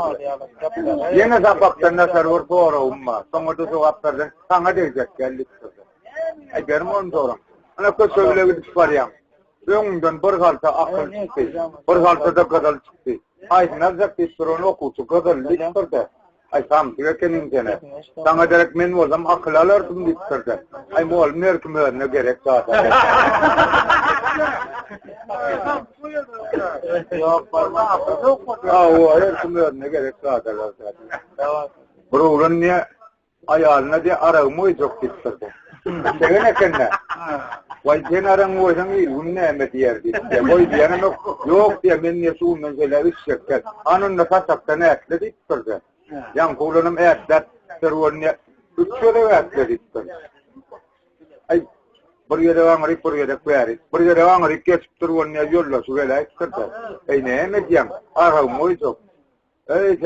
Yine kapaktan nazar vur sonra umma. Sonra da cevap verdi. Sana diyecek geldik. Ay benim onu sonra. Ana kötü söyle gidip var ya. Öngden bir halta akıl çıktı. Bir halta da kadar çıktı. Ay nazar bir onu okutu kadar liktirdi. Ay tam direkenin gene. Sana direkt men oldum akıl alardım liktirdi. Ay mol merkime ne gerek zaten. Yok parma. O merkime ne gerek zaten. Burun ne ayağına diye aramı çok liktirdi. Segene kenne. Vay sen aran o zaman iyi unne mi diyerdi. Boy diyene yok diye men ne suundan şeyler işçekler. Anın nefasaktan etledik durdu. Yan kullanım etler servonne üçüre etledik durdu. Ay bir yere vangrip bir yere koyarız. Bir yere vangrip geçip servonne yolla sürele ettirdi. Ay ne mi diyem? Aramı çok. Ey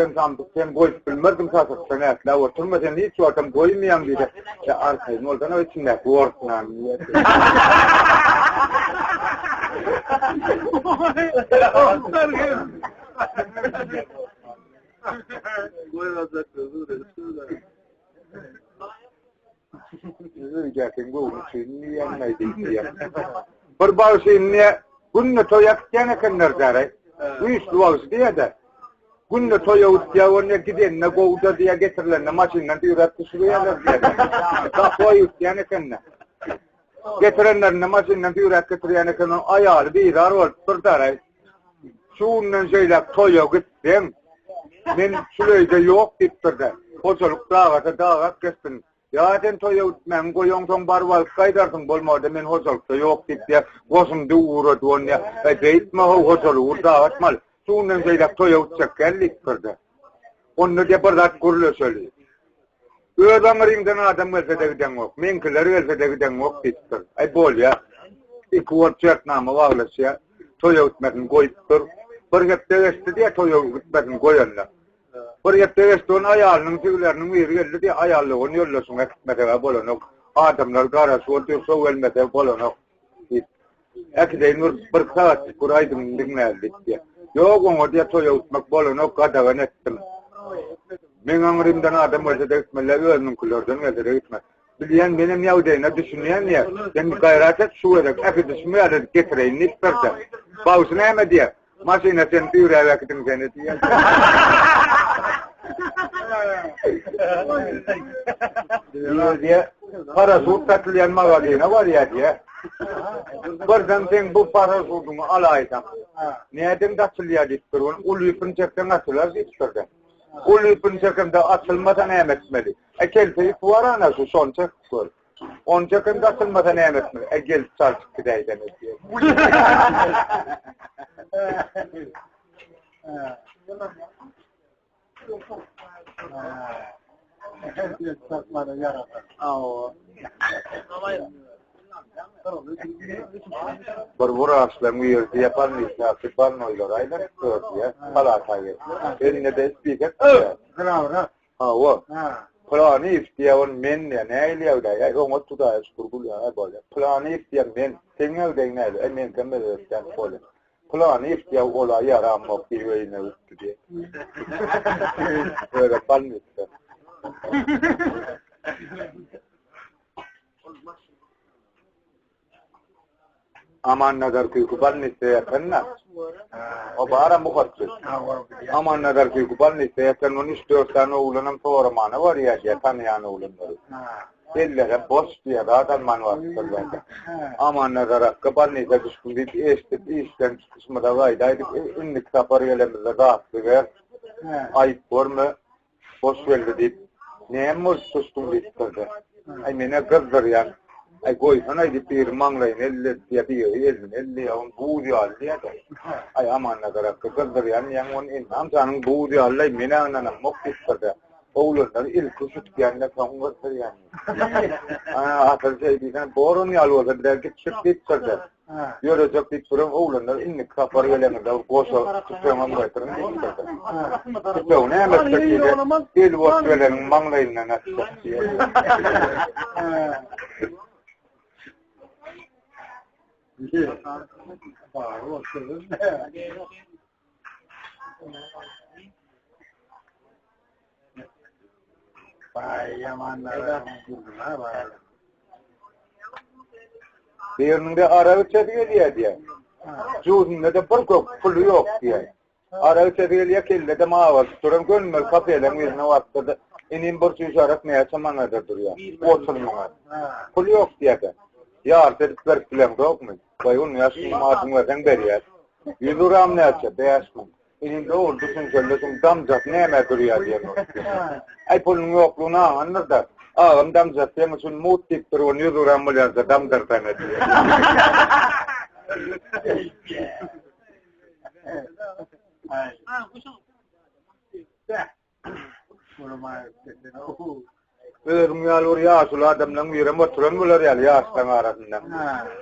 sen boy bilmezdim tasaktan etler. Oturmasan hiç ortam koymayayım dedi. Ya arkayın oldan o içinde korkmam. Gerçekten bu için yanmaydı diye. Bir bağışın ne günne toyak gene kenardaray. Bu iş duası diye de. Günne toyak diye onu giden ne go'da diye getirilen ne maçından üretti sürüyorlar diye. Daha toyak gene kennar. Getirenler ne maçından üretti getiriyor kennar ayağı bir dar ol turdaray. Şundan şeyler toyak gittim. Men şöyle yok diptirdi. Hoçoluk dağa kestin. Ya sen toyut men goyong song barwal kaydarsın bolmadı men hoçolukta yok dipti. Gosum duuru duonya. Deyit ma hoçoluk dağa atmal. Şundan şeyler toyut çekellik kırdı. Onu de bardat kurlu söylüyor. Öğrenmerimden adam gelse de giden yok. Menkiler gelse de giden yok diptir. Ay bol ya. İkuvat çertnama bağlısı ya. Toyut men goyittir. Bir gepte diye toyut men goyanlar. Bir gepte onu ayarının tüylerinin bir geldi diye ayarlı onu yollasın ekmete bolonok. Adamlar garası otuyor soğelmete bolonok. Ekde nur bir saat kuraydım dinlerdik diye. Yok onu diye toyut bolonok kadavan ettim. Ben anırımdan adam olsa da gitmeler öğrenim kullardan gelse de gitmez. Bileyen benim yavdayına düşünüyen ya. Ben gayret et su edek. Eki düşmeye de getireyim nitperse. Bağısını hemen diye. Maşine sen tüyüre vaktin seni diye. Diye parasut tatlıyan magazine var ya diye. Birden sen bu parasutunu alaysan. Niyetin tatlıya dittirun. Uluyupun çekten atılar dittirdi. Uluyupun çekten de atılmadan emetmeli. Kelseyi kuvara nasıl son çektir. On çekten de atılmadan emetmeli. Gel çarçık gideyden diye. Berburu aslan uyur diye panlıysa sıkban oylar aylar kör diye palatayı. Eline de speaker. Ha o. Planı istiyor on men ne eliyor da ya o mutlu da kurgul ya böyle. Planı istiyor men tengel de ne men kemer sen böyle. kulağını iftiya olay yaranmak diye öyle üstü diye. Öyle kalmıştı. Aman nadar kuyku balmıştı yakınna. O bağıra muhattı. Aman nadar kuyku balmıştı yakın 13-14 tane oğlanın toğramanı var ya tanıyan oğlanları. Ellere boş diye zaten manvattır zaten. Aman nadar balmıştı düşkün bir işten kısmı gaydaydık. İnlik sapar yelimizde dağıttı ver. Ayıp var mı? Boş verdi deyip. Neye mi düşkün deyiptirdi? Ay mene kızdır yani. Ay koysana deyip bir manglayın elle yapıyor. Elle yavun buğu diyor diye de. Ay aman nadar kızdır yani. Yani onun insan sanın buğu diyor Allah mene ananın mok deyiptirdi. Oğlanlar ilk kusut kendine kanıtır yani. Asıl şey diysen borun yalvardı bir dergi çık deyiptirdi. Yörecek deyip durum oğlanlar inlik kapar gelenir de koşa tutamam gaytırın deyiptirdi. Tutuyor ne emektekiyle il boş velerin manglayınla nasıl diye. Birinde ara ötedi diye. Cüzünde de bir kok pulu yok diye. Ara ötedi diye kelle de mağaz. Durum gönmel kafeden birine vattırdı. İnin bir çüşarak neye çamanadır duruyor. Oturmalar. Pulu yok diye de. Ya artık verkilen yok mu? Vay onun yaşını madımlardan beri yer. 100 gram ne açı? Beyaşmım. İnin de oldu çünkü damcak neyme duruyor diye. Ay pulun yokluğuna anlar da. Ağam damcak diye için mut diktir o 100 gram mı yazdı damcaktan ediyor. Benim yalur yaşlı adamdan bir motorun bular yaştan arasından.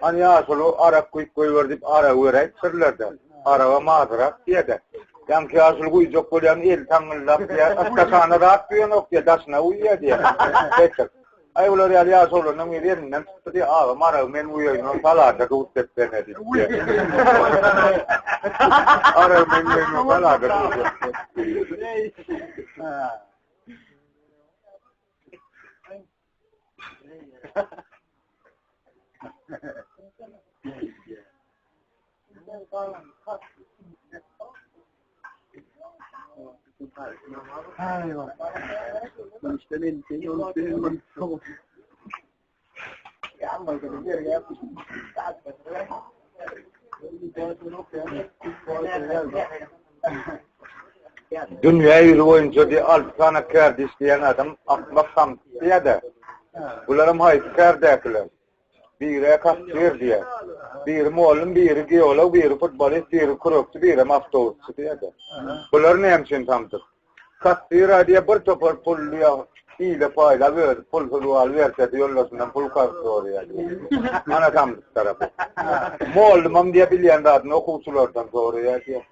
Hani yaşlı arak koy verdip ara verip sırlardı. Araba mazrak diye de. Yanki yaşlı koy çok koyan el tanılap ya askasana rahat bir nokta daşına uyuyor diye. Peki. Ay ular yaşlı nang yerinden tutuyor ağa mara men uyuyor salada tutup denedi. Ara men salada tutup. Dünyayı boyunca diye 6 tane kardeş diyen adam akmaktan diye de. Bunlarım hayır kardeşler. Biri kastir diye. Biri muallim, biri geolog, biri futbolist, biri kurukçu, biri maftolukçu diye de. Bunlar ne için tamdır? Kastir diye bir topar pulluya ile payla ver, pul verse yollasından pul kastı oraya. Ana tamdır tarafı. Muallimam diye bilyen adını okuvçulardan soruyor diye.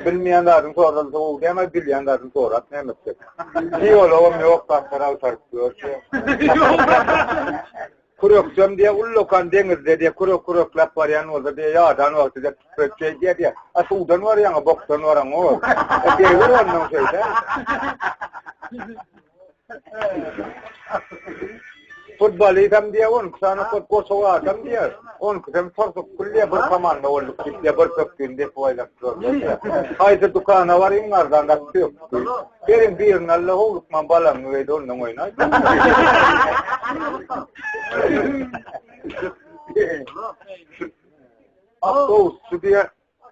Bilmeyen adını sorarsa o diye ama bilyen adını sorat ne yapacak? Geologum yok kastara utartıyor diye. Kurukçum diye ullokan denizde diye kuruk lap var yan oldu diye yağdan oldu diye tüpekçe diye. Asudan var ya boktan var ama o. Devir onun şeyde. Futbolizm diye on sana kosovo adam diye. On kızım sorsuk kulliye bir kamanda oldu. Diye bir köpkünde faydaktır. Haydi dukana var inlardan da yok. Benim bir nalle olukman balam ve onun oynar.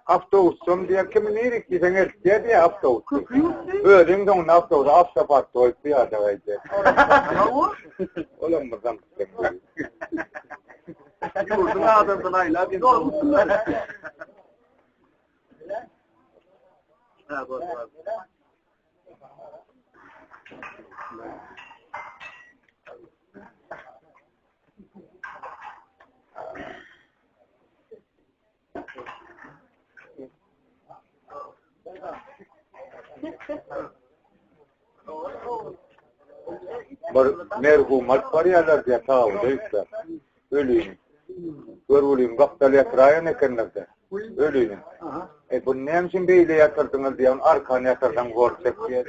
Avtobüsüm diye kimin irik ki sen diye avtobüs. Öyle de avtobüs avtopat toyup bir adaydı. Oğlum bazam. Yurdun adamdan ayla bir olmuşlar. Merhumat pariyalar diye tağıldıysa ölüyüm. Görülüyüm kaptalıya sıraya ne kendimde. Ölüyüm. Bu ne için böyle yatırdınız diye arkana yatırdan korkacak diye.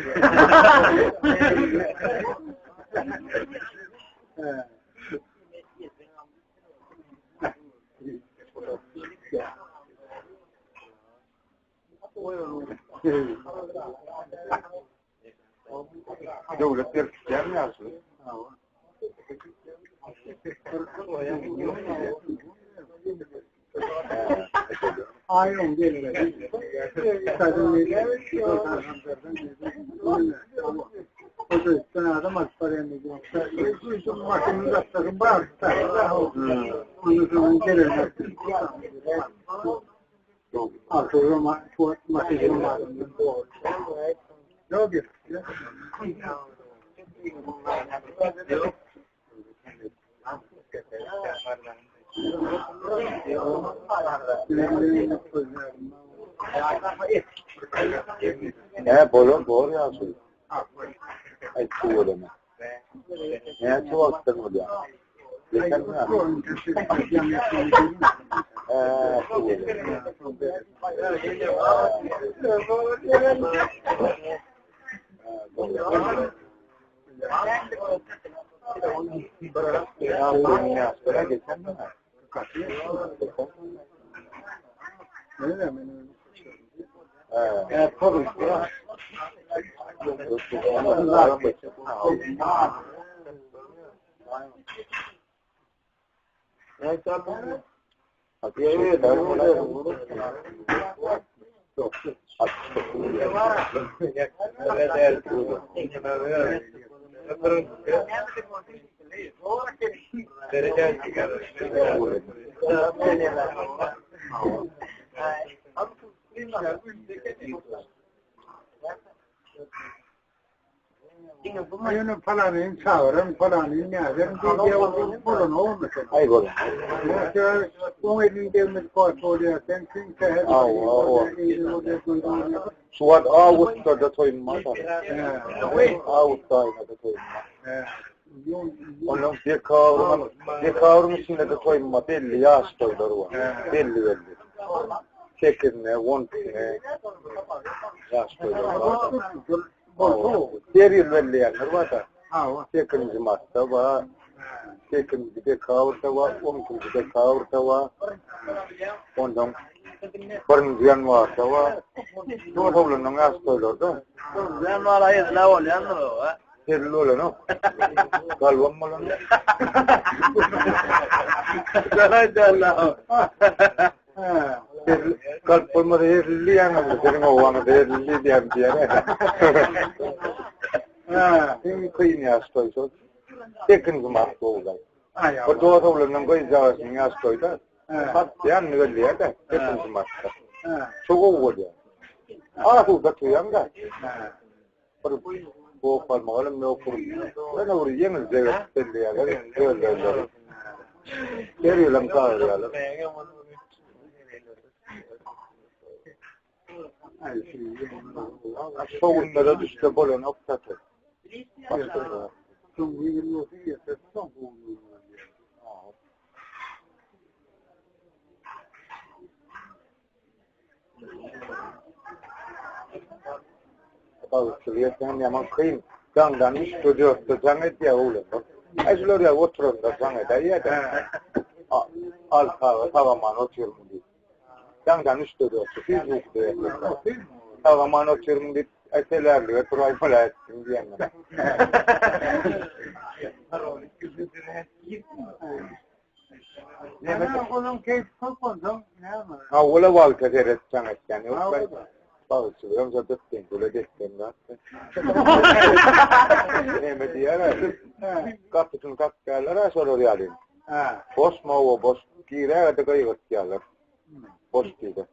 Devlet bir mi yazıyor? Aynen değil. Bol yazıyor. Ay çuvalı mı? Ne çuvalı mı diyor? Yeter mi? Ayun falan insanların falan yerlerin bir yolun olmuş. Ay bol. Bu elinde portfolyo sen çünkü Suat Ağustos'ta da toyunmaz. Ağustos'ta da toyunmaz. Onun bir kavrun içinde de toyunma belli yaş toyları var. Belli. Çekirne, vontine, yaş toyları var. Deri belli yerler var da. Çekirnici matta var. Çekirnici de kavurda var. Onkuncu de kavurda var. Ondan Barıncayan var da var. Doğru tavlanın yaş toyları da. Ben var ayı ne oluyor mu? Terli öyle no. Kalbam mı lan? Kalp olmadı herli yanımda. Senin oğlanı da herli diyem diyene. Şimdi kıyın yaştaysa. Tekin kumak doğuday. O doğu tavlanın koyacağısın yaştayda. Katlayan nüvelli yerde. Tekin kumakta. Çok oluyor. Ağzı da tuyan da. Bu parmağım ne okur? Ben oraya yeni zeget belli ya. Öyle. Gerilim kağırıyalım. Soğunlara düştü bolon oktatı. Başka Bağışlıyorsan yaman kıyım. Gandan iş tutuyorsa zannet ya oğlum. Eşler ya oturun da zannet ya da. Al tavaman otururum diye. Gandan iş tutuyorsa biz yoktu ya. Tavaman otururum diye. Eselerle turaymalar etsin diyenler. Onun keyfi çok oldu. Ha ola valka ederek zannet yani. Bağışlıyorum zaten böyle destemler. Ne diyorlar? Kapitun kapitalara soruyor yani. Bos mu bos kira da kayıp diyorlar. Bos kira.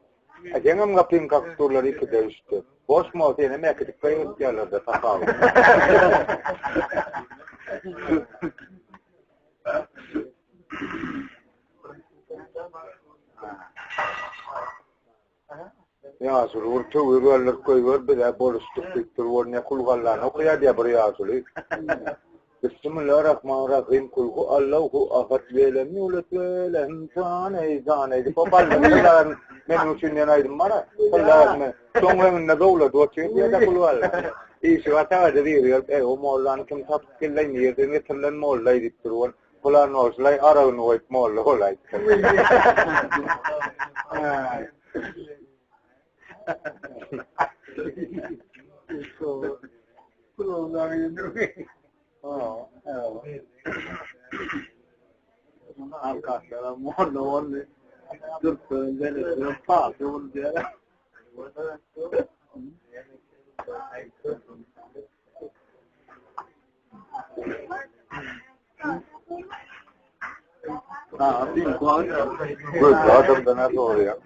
Jangan ngapin kapturlar iki de işte. Bos mu diye ne merak kayıp diyorlar da tapal. Ya sur urtuğurlar koyuyor bir de borçluk tutturuyor ne kulgallar o kadar diye buraya asılı. Bismillahirrahmanirrahim kulhu Allahu ahad ve lem yulad ve lem kana izane. Bu ballar Men için yanaydım bana. Allah men. Sonun ne doğru doçuyor da kulvar. İşi vata da diyor. O mollan kim tapkillay niyerde ne tırlan mollay ditturun. Kulan olslay aravun oyt moll olay. Arkadaşlar morla morla. Dur böyle pa doğru diye. Bin kuan. Bu adam da nasıl oluyor?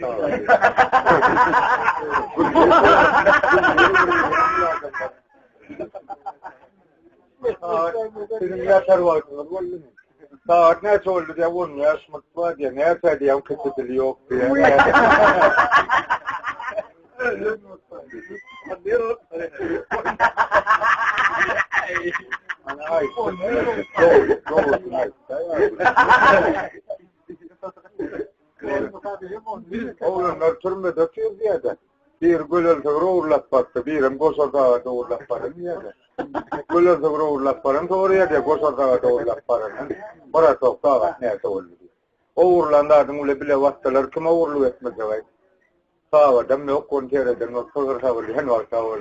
Senin yatar var mı? Saat ne oldu diye onun yaşmak var diye nerede diye kötü yok diye. Ay, oğlum örtürme döküyor diye de. Bir gülül tığır uğurlat baktı, birim koşardağa da uğurlat barın diye de. Gülül tığır uğurlat barın doğruya diye koşardağa da uğurlat barın. Bıra tohtağa neyse oldu diye. O uğurlandardım öyle bile vasıtalar kime uğurlu etmez de. Sağ var, demme yok kontere demme yok tığır sağ var, hen var sağ var.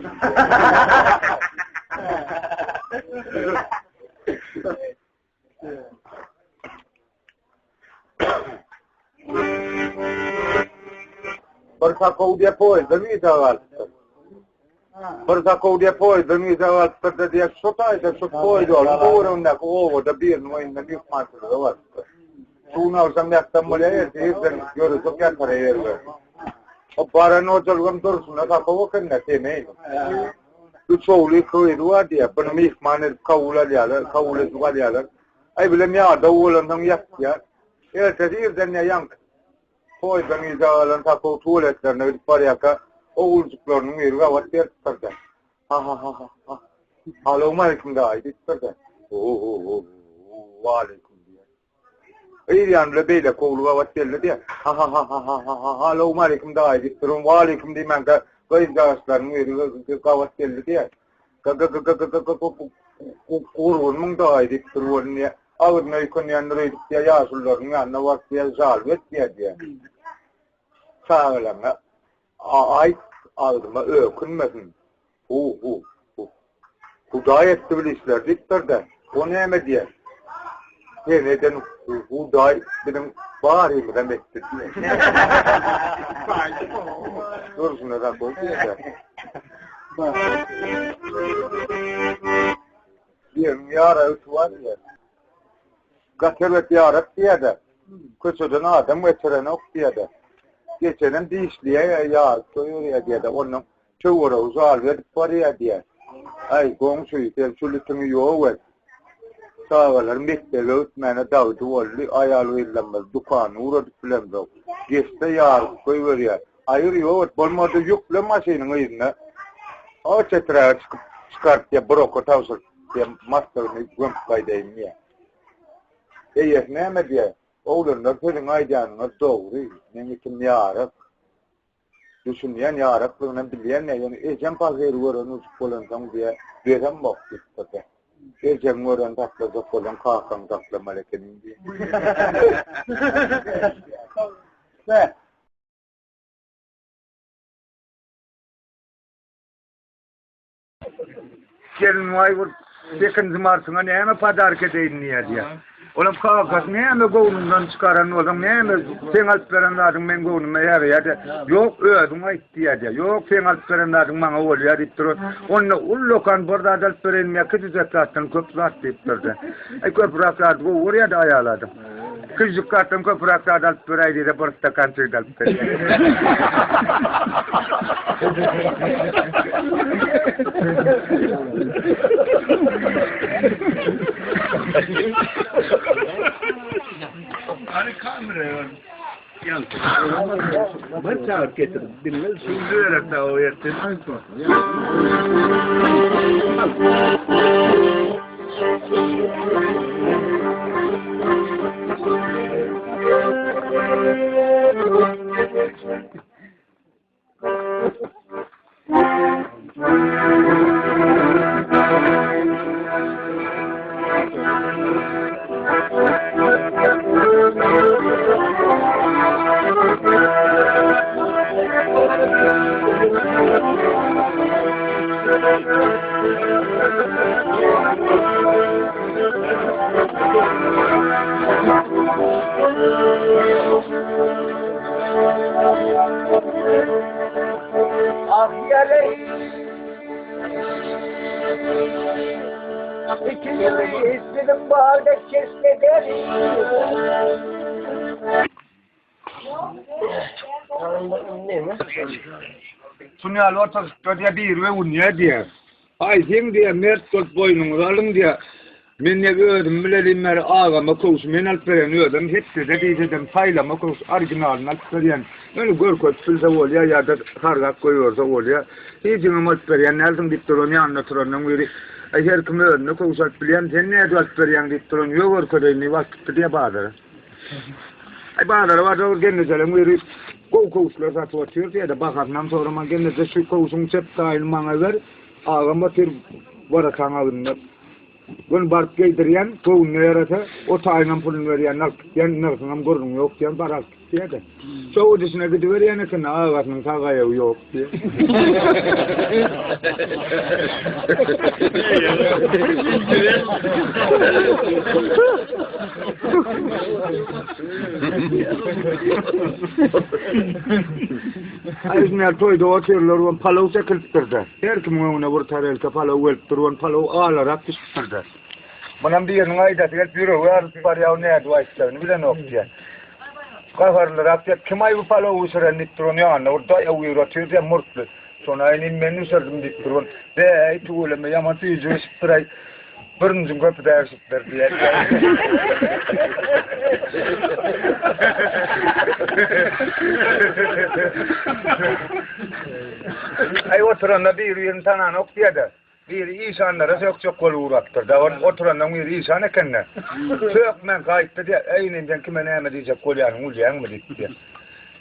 Persa kau dia poi, demi jawab. Persa kau dia poi, demi jawab. Persa dia sota itu sot poi do. Orang nak oh, dah biar main demi masuk jawab. Suna usang nak tampil ya, dan jor sokya kare ya. Para no jalgam tor suna tak kau kan nasi ni. Tu cowli kau itu dia, penemik mana kau ulah dia, kau ulah juga dia. Ay bila ni ada ulah nang yak ya. Ya jadi dan yang Poi dami jalan tako tuvaletlerine bir parayaka oğulcuklarının yürüye vatiyat tutarken. Ha. Aleyküm aleyküm daha iyi tutarken. Aleyküm diye. İyi yani beyle kovluğa vatiyatlı diye. Ha. Aleyküm aleyküm daha iyi tutarım. Aleyküm diye ben de kayıp dağışlarının yürüye vatiyatlı diye. Kurvunun daha iyi tutarım diye. Ağır neyken yanları diye yaşlıların yanına vaktiye zalvet diye. Sağlama ay aldıma ökünmesin. Huday etti bilişler diktirdi. O neyme diye. Neden huday benim bağırayım demektir diye. Dursun neden koy diye. Diyelim yara ötü var ya. Gatevet yarat diye de. Köşeden adam getirene ok diye de. Geçenen dişliye ya soyuyor diye de onun çoğura uzal verip paraya diye. Ay komşuyu temsilitini yoğu et. Sağlar miktarı ötmene davdı oldu ayalı illemez dukan uğradık bilemde. Geçte yar koyuyor ya. Ayır yoğu et bolmadı yükleme şeyinin ayırına. O çetreye çıkart diye broko tavsır diye masterını gömp kaydayım ya. Eğer neyme diye. Oğlunlar senin aydanına doğru, nemikim yarab. Düşünmeyen yarablığına bilen ne yani ecem pazarı oranı uçkolansan diye verem baktık tabi. Ecem oranı taklaza kolan kalkan takla malekenin diye. Gelin vay bu second zımarsına neyme padark edeyim niye diye. Olam kalkas neyme goğunundan çıkaran olam neyme sen alplerin adın men goğunuma ya da yok ödüm ayıttı ya da yok sen alplerin adın bana ol ya deyip durur. Onunla ullokan burada alplerin mi küçücük kattan köpürat deyip durdu. Köpürat bu oraya da ayarladım. Küçücük kattan köpürat alplerin diye de bırsta kansır alplerin. Hani kameraya yansın. Bıçak getirdim. Bilmez. Şimdi öyle de o yerden. yere İkili istedim bağda keşke derim. Sunyal orta diye bir ve unya diye. Ay sen diye mert tut boynunu alın diye. Men ne gördüm bilelimler ağama koş men alperen ödüm hepsi de dedim saylama koş orijinal alperen. Öyle görkot filze oluyor ya da hargak koyuyorsa oluyor. Hiç alperen nereden diptoron yanına turanın biri. Ay her kim önüne koş alperen sen ne alperen diptoron yok orkadayını vakit diye bağırır. Ay bağırır var da gene selam biri. Koşlar satıyor diye de bakarnam sonra gene de şu koşun çep kayılmana ver. Ağama tir vara kanalında. Gün bark geydiriyen, kovun ne yarata, o tayından pulun veriyen, yan narkınam gorun yok diyen barak diye de. Çoğu dışına gidiveriyen ekin ağasının sağaya yok diye. Ayısınlar toyda otururlar, palav çekiltirdi. Her kim önüne vurtar elke palav velttir, palav ağlarak düştürdü. Bana bir yerin ayda tek büro var, var ya ne duaytlarını bilen yok diye. Kafarlar aktif kim ay bu palav usuran nitron ya anne, orada ya uyuratıyor diye murtlu. Sonra aynı menü sardım nitron. De ay tuğuleme yaman tüyücü ısıttıray. Bırıncım kapı da ısıttır diye. Ay oturanda bir yerin tanan ok diye de. Bir insanlara çok kol uğraktır. Da oturandan bir insan ekenne. Çok men kayıttı diye. Eyninden kime ne diyecek kol yani uleyen mi diye.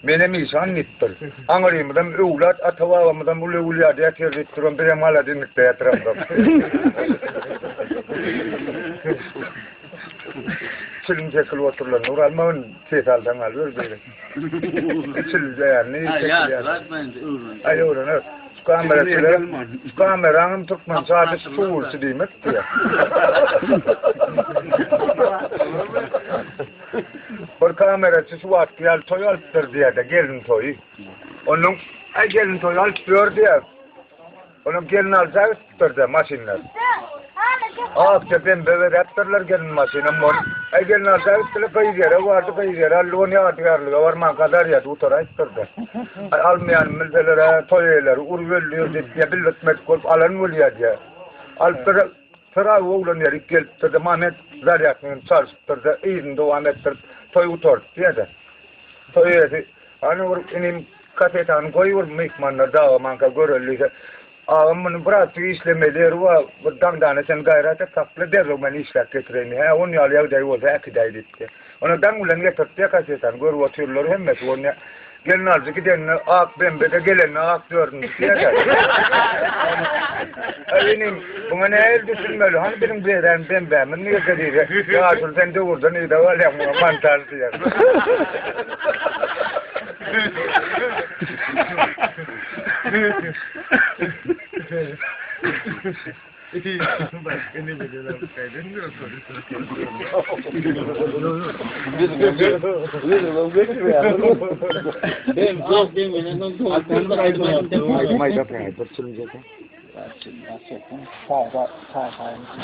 Benim insan nittir. Angarıyımdan evlat atavavamdan ule diye territtirim. Bir mala dinlikte yatırımda. Çılın çekil oturlar. Nur almağın sesaldan alıyor böyle. Çılın yani. Ay öyle. Kameranın tutman sadece soğursu değil mi? Bir kamerası su attı ya toy alttır diye de gelin toyu. Onun ay gelin toy alttır diye. Onun gelin alttır diye maşinler. Ağabey ben bever yaptırlar gelin maşinem var. Ay gelin alttır kayıcıra vardı kayıcıra lonya atıyorlar var man kadar ya tutar alttırdı. Almayan miltelere toylar urvelliyor diye billetmek kol alan oluyor diye. Alttır sıra oğlan yeri geldi Mehmet Zaryak'ın çalıştırdı iyin devam ettirdi toy utor diye de. Toy yedi. Hani inim kasetan koyuyor mikmanlar dağı manka görüldüyse. Ağamın bıraktı işlemeleri var. Buradan danesen gayrata taklı der o beni işler getireni. He onu yalıya da yolda akidaydı diye. Onu dan ulan getirdi kasetan görüyor oturuyor hem de onu gelin aldı giden ak bembede gelen ak gördüm diye de. Benim buna ne el düşünmeli. Hani benim beren ben niye kadar ya asıl sen de oradan iyi de var ya mantar diye.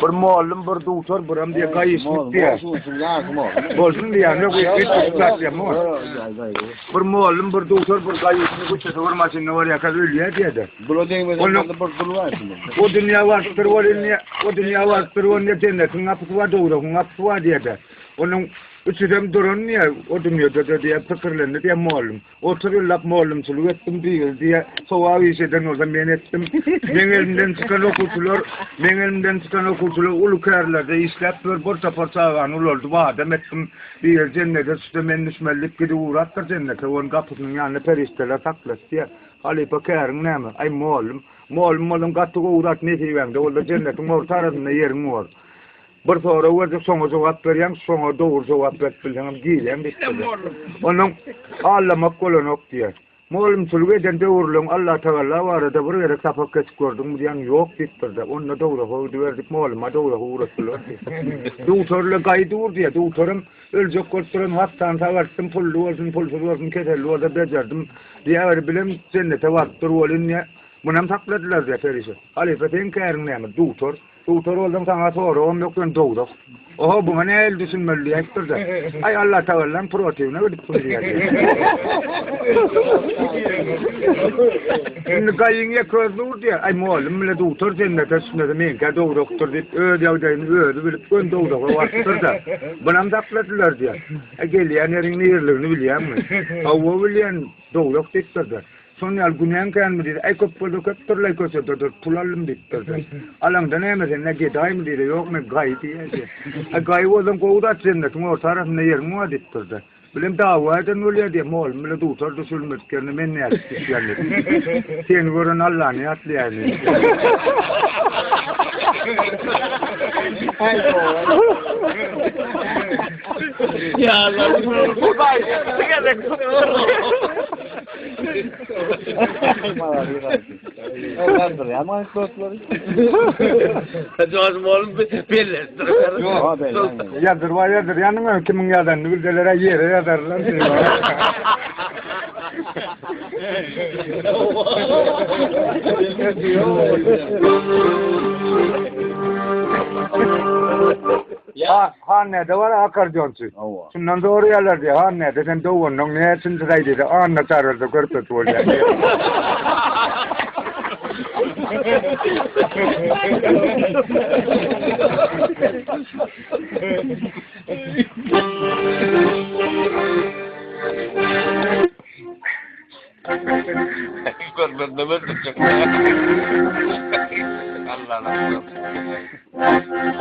Bir muallim bir doktor buram diye kayışlık diye. Bolsun diye yok bir diye mu. Bir muallim bir doktor bir kayışlık uçtu vurmasın ne var ya kadar ölüyor diye de. O dünya vardır o dünya vardır o ne cennetin kapısı var doğru kapısı var diye de. Onun üçüdem durun niye o dünyada diye fikirlendi diye muallim. Oturuyorlar muallimçilik ettim değil diye soğuğu işeden orada ben ettim. Ben elimden çıkan okulcular ulukarlarda işletler borsa porsa ağan olurdu. Vadem ettim bir cennete sütemen düşmellik gidi uğrattır cennete. Onun kapısının yanına peristeler taklas diye. Halife kârın neymi? Ay muallim kattığı uğrat ne diyeyim de orada cennetin ortasında yerin var. Bir sonra verdik sonra cevap veriyorum, sonra doğru cevap verdim, giyeceğim bitti. Onun ağlamak kolun yok diye. Muallim sulgeden doğruluğun Allah Teala var da bir yere kapak kesip gördüm diyen yok bitti de. Onunla doğru hoğdu verdik muallima doğru uğraştılar. Doktorla gaydı vur diye. Doktorum ölecek korkturan hastan savaştım pullu olsun keselli olsa becerdim. Diye bilim cennete vardır olun ya. Bunam takladılar diye perişan. Halifetin kârın neymi? Doktor oldum sana sorum yoktan doğduk. Oho bu ne el düşünmeli ektir de. Ay Allah Teala'nın proteine gidip duruyor. Şimdi kayın yakıyor dur diye. Ay muallim bile doktor cennet üstünde de men ka doktor deyip öde yavdayını öde bilip ön doğduk vaktır da. Bunam takladılar diye. Geliyen yerin nerlerini biliyor mu? Hava bilen doğduk deyiptir de. Sonra günyen kan mı dedi, ay kopulu kopturlay koşuyordu, tulalım dedi. Alangda ne mesela ne giday mı dedi, yok mu gay diye. Gay oldum kovuda cennet, mu tarafında yer mu dedi. Bilim davadan öyle diye, mol, bile doktor da sülmüş kerine men ne yaptı yani. Sen görün Allah ne atlı yani. Ya Allah. Yadır yanına kimin yadan bildelere yere yadarlar. Ne de var akardiyoncu. Şundan doğru yerler diye ne de sen doğun ne için sıraydı anla tarardı körpet oluyor.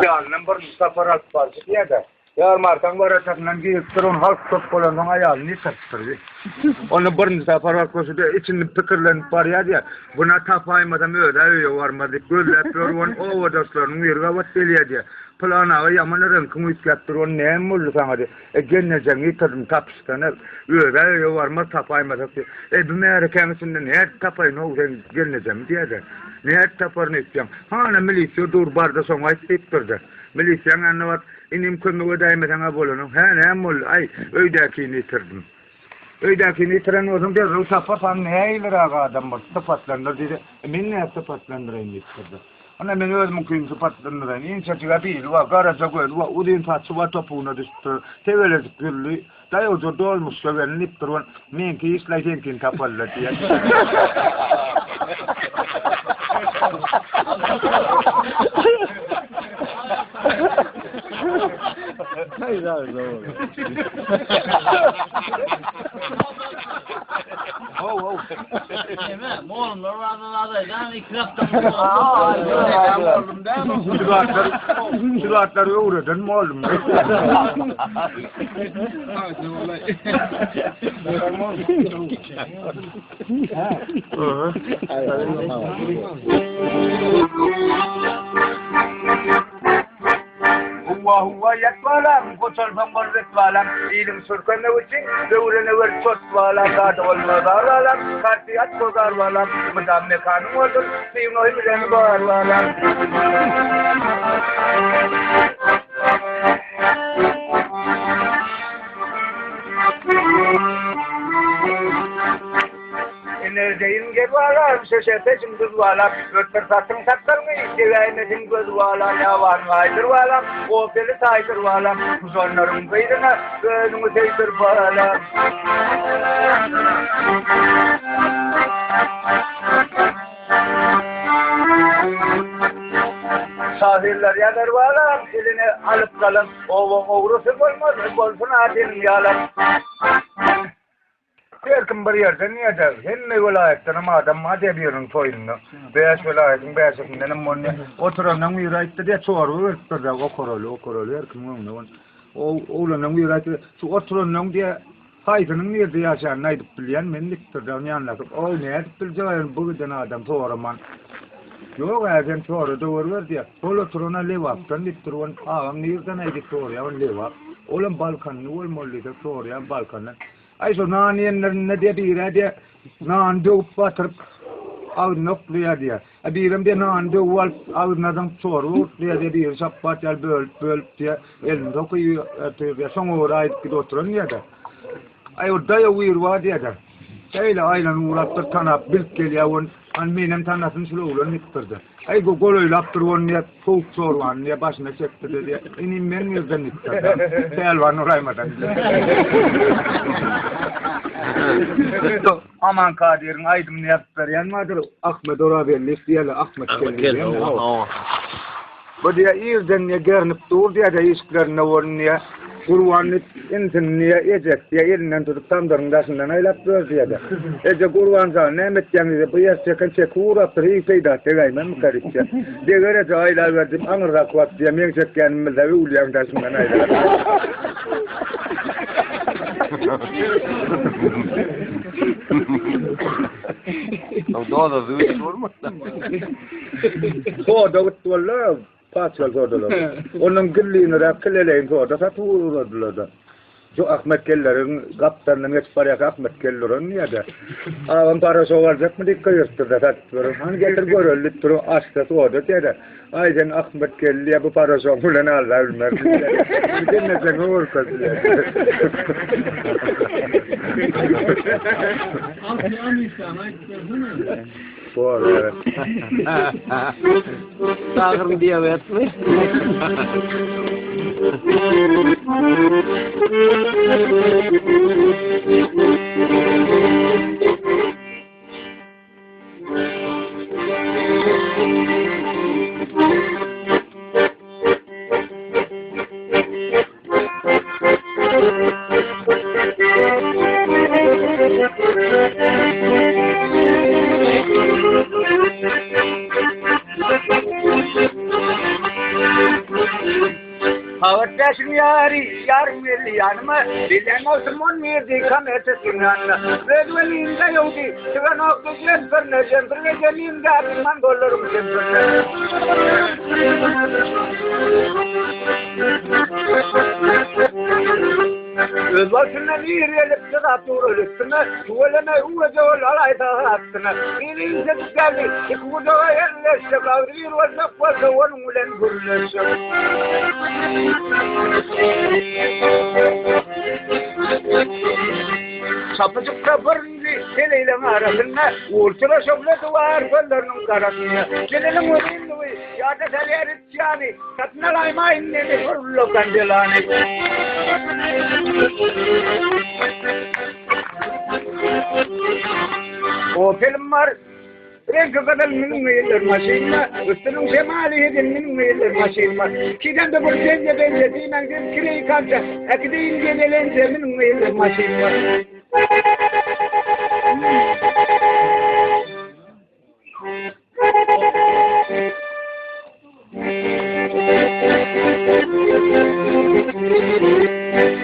Ya number Mustafa Akbar diye de. Ya martan var açaklan ki kırın halk toplanın ayağını sattırdı. Onu birinci sefer arkadaşı da içinde fikirlenip var ya diye. Buna tapaymadan öyle varmadı. Böyle yapıyor o odaslarının yerine vateliye diye. Plana yamanların kimi iskatır onu ne mullu sana diye. Gennecen yitirdim tapışkanı. Öyle varma tapaymadan. Bu meğerkemesinde ne tapayın o gennecem diye de. Ne taparını isteyeceğim. Hana milisya dur barda sonra isteyiptirdi. Milisyanın anı var. İnim kömü ödeyme sana bolunu. Ne mul ay öydekini itirdim. Öydekini itiren oldum diye rusafattan ne eyler ağa adam var. Sıfatlandır dedi. Ben ne sıfatlandırayım itirdi. Ana men özüm köyüm sıfatlandırayım. İnşaatçıga değil var. Garaja koydu var. Udin tatsı var topuğuna düştü. Tevelesi gürlü. Dayı ocu dolmuş sövenin iptir var. Men ki işlaykenkin kapalı diye. Hayır abi doğru. Oh. Oğlum oralarda yani ikraftan. Süratları uğradın mı oğlum? Huwa yatwalam koçal pambal yatwalam ilim surkan ucing dawran wer chotwalam gadwal madalam kartiyat kodarwalam madam ne kanu wadur sinoy milen barwalam enerjiin gerwalam sesete jindwalam ötter satın sakkarmı devayne jindwalam yawan ngaydırwalam o beli saydırwalam zonlarım beydina önümü seydirwalam sahiller yadarwalam eline alıp kalın oğrusu olmaz bolsun adil yalam Erkin bir yerden niye der? Henne velayetten ama adam madde bir yerin soyunlu. Beş velayetin beşikinden monne. Oturanın mirayette diye çoğuru vertir de o korolu erkin onun. Oğlanın mirayette şu oturanın diye hayfının nerede yaşayan neydi bilen menliktir de onu anlatıp. O ne edip bileceğin bu giden adam çoğuraman. Yok erken çoğuru doğru ver diye. Ol oturana levaptan diptir on. Ağam nereden neydi çoğuruya on levap. Olan Balkanlı olmalı da çoğuruya Balkanlı. Ay so ne diye bir diye nan dövüp batırıp ağırlık diye. Birim diye nan dövüp ağırlıktan soru diye bir sappat yal böl diye elinde okuyor diye sonra orayı oturan diye de. Ay orada ya uyur var diye de. Şeyle aylan uğrattır tanap bilk geliyor on benim tanasını şöyle ulan ittirdi. Ay bu goloyu laptırıp ne soğuk sorvan ne başına çekti dedi. İnim ben yüzden ittirdi. Selvan oraymadan. Aman Kadir'in aydım ne yaptılar yanmadır. Ahmet Orabelli isteyeli Ahmet Kelli. Bu diye yüzden ne gernip dur diye de işlerine ornaya. Kurvanlık insanlığa ecek diye elinden tutup tam darındasından aylap diye de. Ece kurvanca Mehmet yanıydı bu yer çeken çek uğrattır iyi feydat tegaymen mi karışça. Diye görece aylar verdim anırda kuvat diye mevcek kendimizde ve ulyamdasından aylar. Doğada zıvış olmaz da. Doğada uttuğalar. Pascal sordular. Onun gülliğini rakıleleyin sordu. Satırladılar da. Şu Ahmet Keller'in kaptanının eksparyak Ahmet Keller'in niye de. Ağam parası olacak mı dikkat yırttı da satırlar. Hani gelir görüldü turu açtı sordu diye de. Ayden Ahmet Keller'e bu parası olmayan Allah bilmez. Bir de ne sen uğur kazıyor. Doğru evet. Sağırım diyemez mi? Havattaşın yari, yarım yerli yanıma, bilen olsun on verdi kamertasının yanına. Vedvelinde yoldi, sıvan oktu cempırne, cempırne cemimde atman gollarım cempırne. Özbaşına bir elipse raptor ölüsüne, tuvalene uğraca ol alayda hattına. Birinci geldi, ikudağa yerleşse, bir vazda fazla onun ulen gürleşse. Sapıcık kapırındı, seleyle arasında, ultra şokla duvar fınlarının karasında. Gelelim olayındı, yada selerit yani, satına laymayın dedi, fırlo kandelani. O film var, renk kadar minimum yıllar maşinma, üstünün şemali hedin minimum yıllar maşinma. Kiden de bu sence benzediğinden bir kireyi kanca, akideyin genelence minimum yıllar maşinma.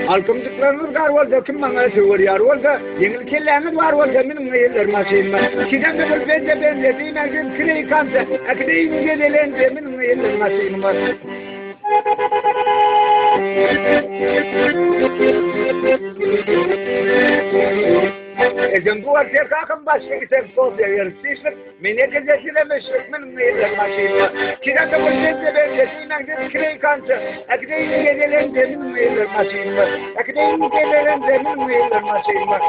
Halkımcıklarınız var olsa kim bana söylüyor olsa yengil kelleriniz var olsa benim yıllar maşinma. Kiden de bir bence benzediğinden bir kireyi kanca, akideyin genelence benim yıllar maşinma. Ecem bu artaya kalkın başka gitsem soğuk yarıştıysak meneke zesine meşrikmin meyiller maşinma. Kiden de bu bence benzediğinden bir kireyi kanca, akideyin genelence benim yıllar maşinma. Akideyin genelence benim yıllar maşinma.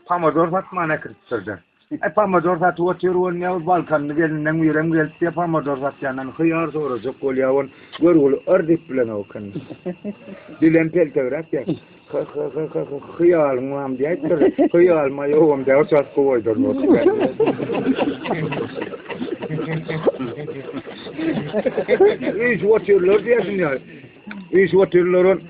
Pomodoro fatmana kırıttırdı. Pomodoro fat oturuyor ne Balkanlı gelinden uyuram geldi Pomodoro fat yanan hıyar sonra zokol yavun görgül ördük bilen okan. Dilen peltevrak ya. Hıyar muam diye hıyar ma yoğum diye çat koydur not. İş oturuyor diyorsun ya. İş oturuyor.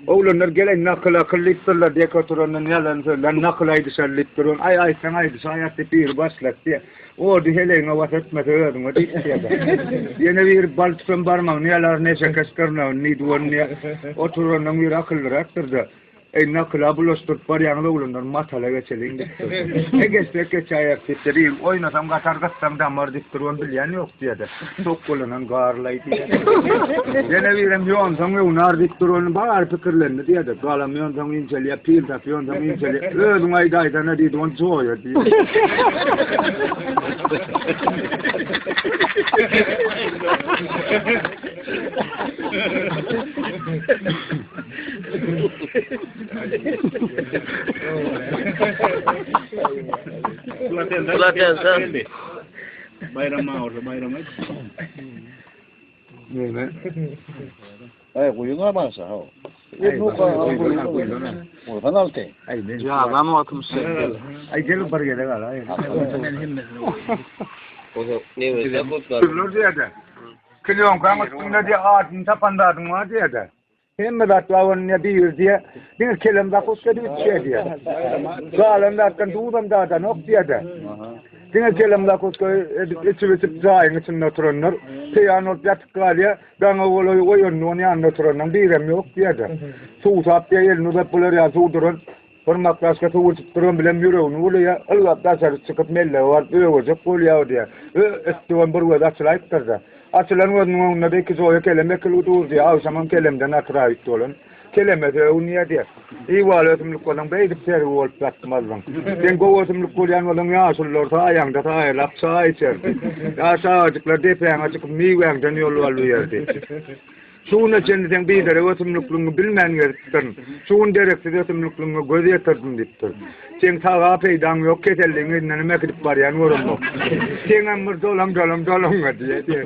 Oğlanlar gelen nakla kıllıktırlar diye kötüronun yalan naklaydı şerlittirun ay sen aydı sayatte bir başlat diye o diheleğine vasatmasa ödüm o diye yine bir baltın barmağın yalar ne şakaskarna ni duvan ne oturonun bir akıllı raktırdı nakla buluştur paryanlı oğlanlar matala geçelin egeste çayak titriyim oynasam katar katsam damar diktirun bilyen yok diye de çok kulanan garlaydı yine bir yontam unar diktirun bağır fikirlerini diye de kalam yontam inceliye pil tap yontam inceliye ödüm aydaydan dedi on çoğuyor diye Platense. Bayrama orada bayrama. Ne? Ay, kuyuna basa ha. Oradan altı. Ay ne? Ya adam atmış sen. Ay gel buraya da gel. Ay. Ne Türlü diye de. Kiliyon kanıtında diye ağacın tapandadım var diye de. Hem de atlavan ne bir diye. Bir kelimde koskoca bir şey diye. Galanda kan duydum da nok diye de. Bir kelimde koskoca içip zayın içinde oturanlar. Piyano yatık galiye. Ben o oyunun yanında oturanlar birem yok diye de. Su sap diye elini raplar ya su durun. Formak başka tuğul tutturan bilen yürüyorsun. Uluya Allah da sarı çıkıp melle var. Öğücük oluyor diye. Üstüven buraya da açılayıp da. Açılan onun ne belki zoya kelime kılıdır diye. Avşamam kelimden atrayıp olun. Kelime de o niye diye. İyi var ötümlük olan beydip seri ol platmazdan. Ben kovatumluk olan olan yaşlılar ta ayağında ta ayırlap sağa içerdi. Ya sağcıklar depen açık miyvenden yolu alıyordu. Şuna kendiden bir de ötümlüklüğünü bilmeyen yerden, şun direksiz ötümlüklüğünü göze yatırdın diptir. Sen sağa peydan yok, ketelliğin elinden mekidip var yani orumlu. Sen amır dolam diye.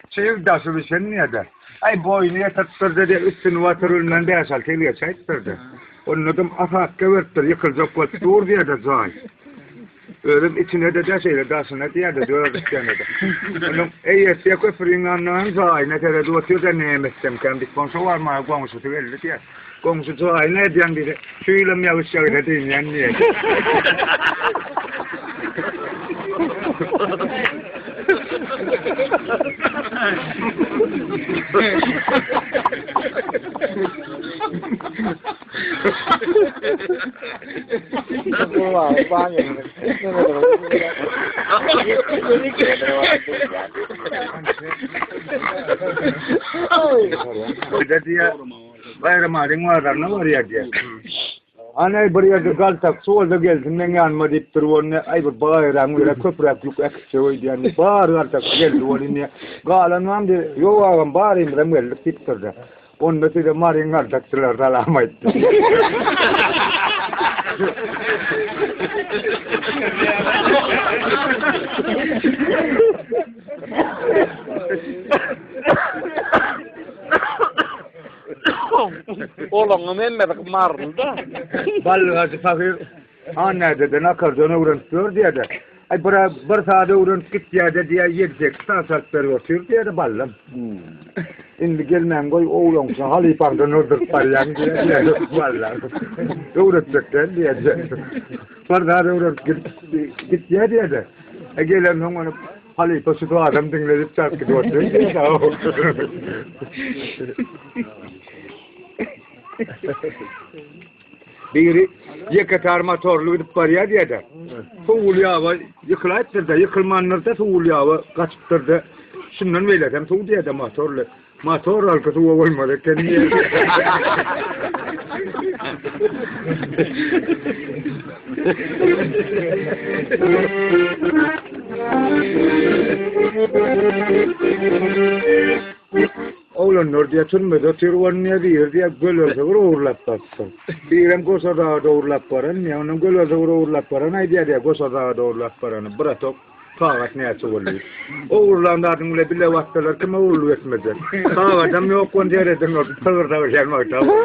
Sevdası sen niye der? Ay boynu yatırdı de üstünü vatırılından değişal teliye çayttırdı. Onun adım afak kıvırttır, yıkılacak vat dur diye de zay. Ölüm içine de şeyle dasına diye de dövdük yani de. Onun eyyesiye köfürün anlağın zay ne kadar duatıyor da ne emetsem kendi sponsor var mı? Komşu tüvelli diye. Komşu zay ne diyen biri. Şu ilim yavuşacak dediğin yani niye? Diye bayrama ringlarına var ya diye. Anay buraya da galtak solda gelsin ben yanma deyip durun ay bir bayram öyle köpüreklik ekşi yani bağır galtak geldi onu galanam de yo ağam bağırayım remel tiptirdi. Onda size marin galtakçılar salamaydı. Oğlum Mehmet marın da. Balgası fakir anne dedi nakardan öğrentiyor diye de. Ay bir saate öğrent git diye yedecek saatler oturuyor diye de ballam. Şimdi gelmeyen koy oğlumsa halifandan öldürtler yani diye ballam. Öğretecekler diye de. Bir saate öğrent git diye de. Gelen onu halifa şu adam dinledip çarpı diyor diye de. Biri yıkatar motorlu gidip paraya diye de. Soğul yağı yıkılayıptır da yıkılmanlarda soğul yağı kaçıptır da. Şundan böylesem soğul diye de motorlu. Motor halkası o olmadı kendine. Oğlanlar diye tünmede tirvanıya diye gölöze uğurlap baksın. Birem koşada uğurlap paran, ya onun gölöze uğurlap paran, ay diye koşada uğurlap paranı bıratıp kağıt ne açıvırlıyor. Uğurlandığın bile vaktiler kime uğurlu etmeyecek. Kağıtam yok kon diye edin o tağırda gelmek tamam.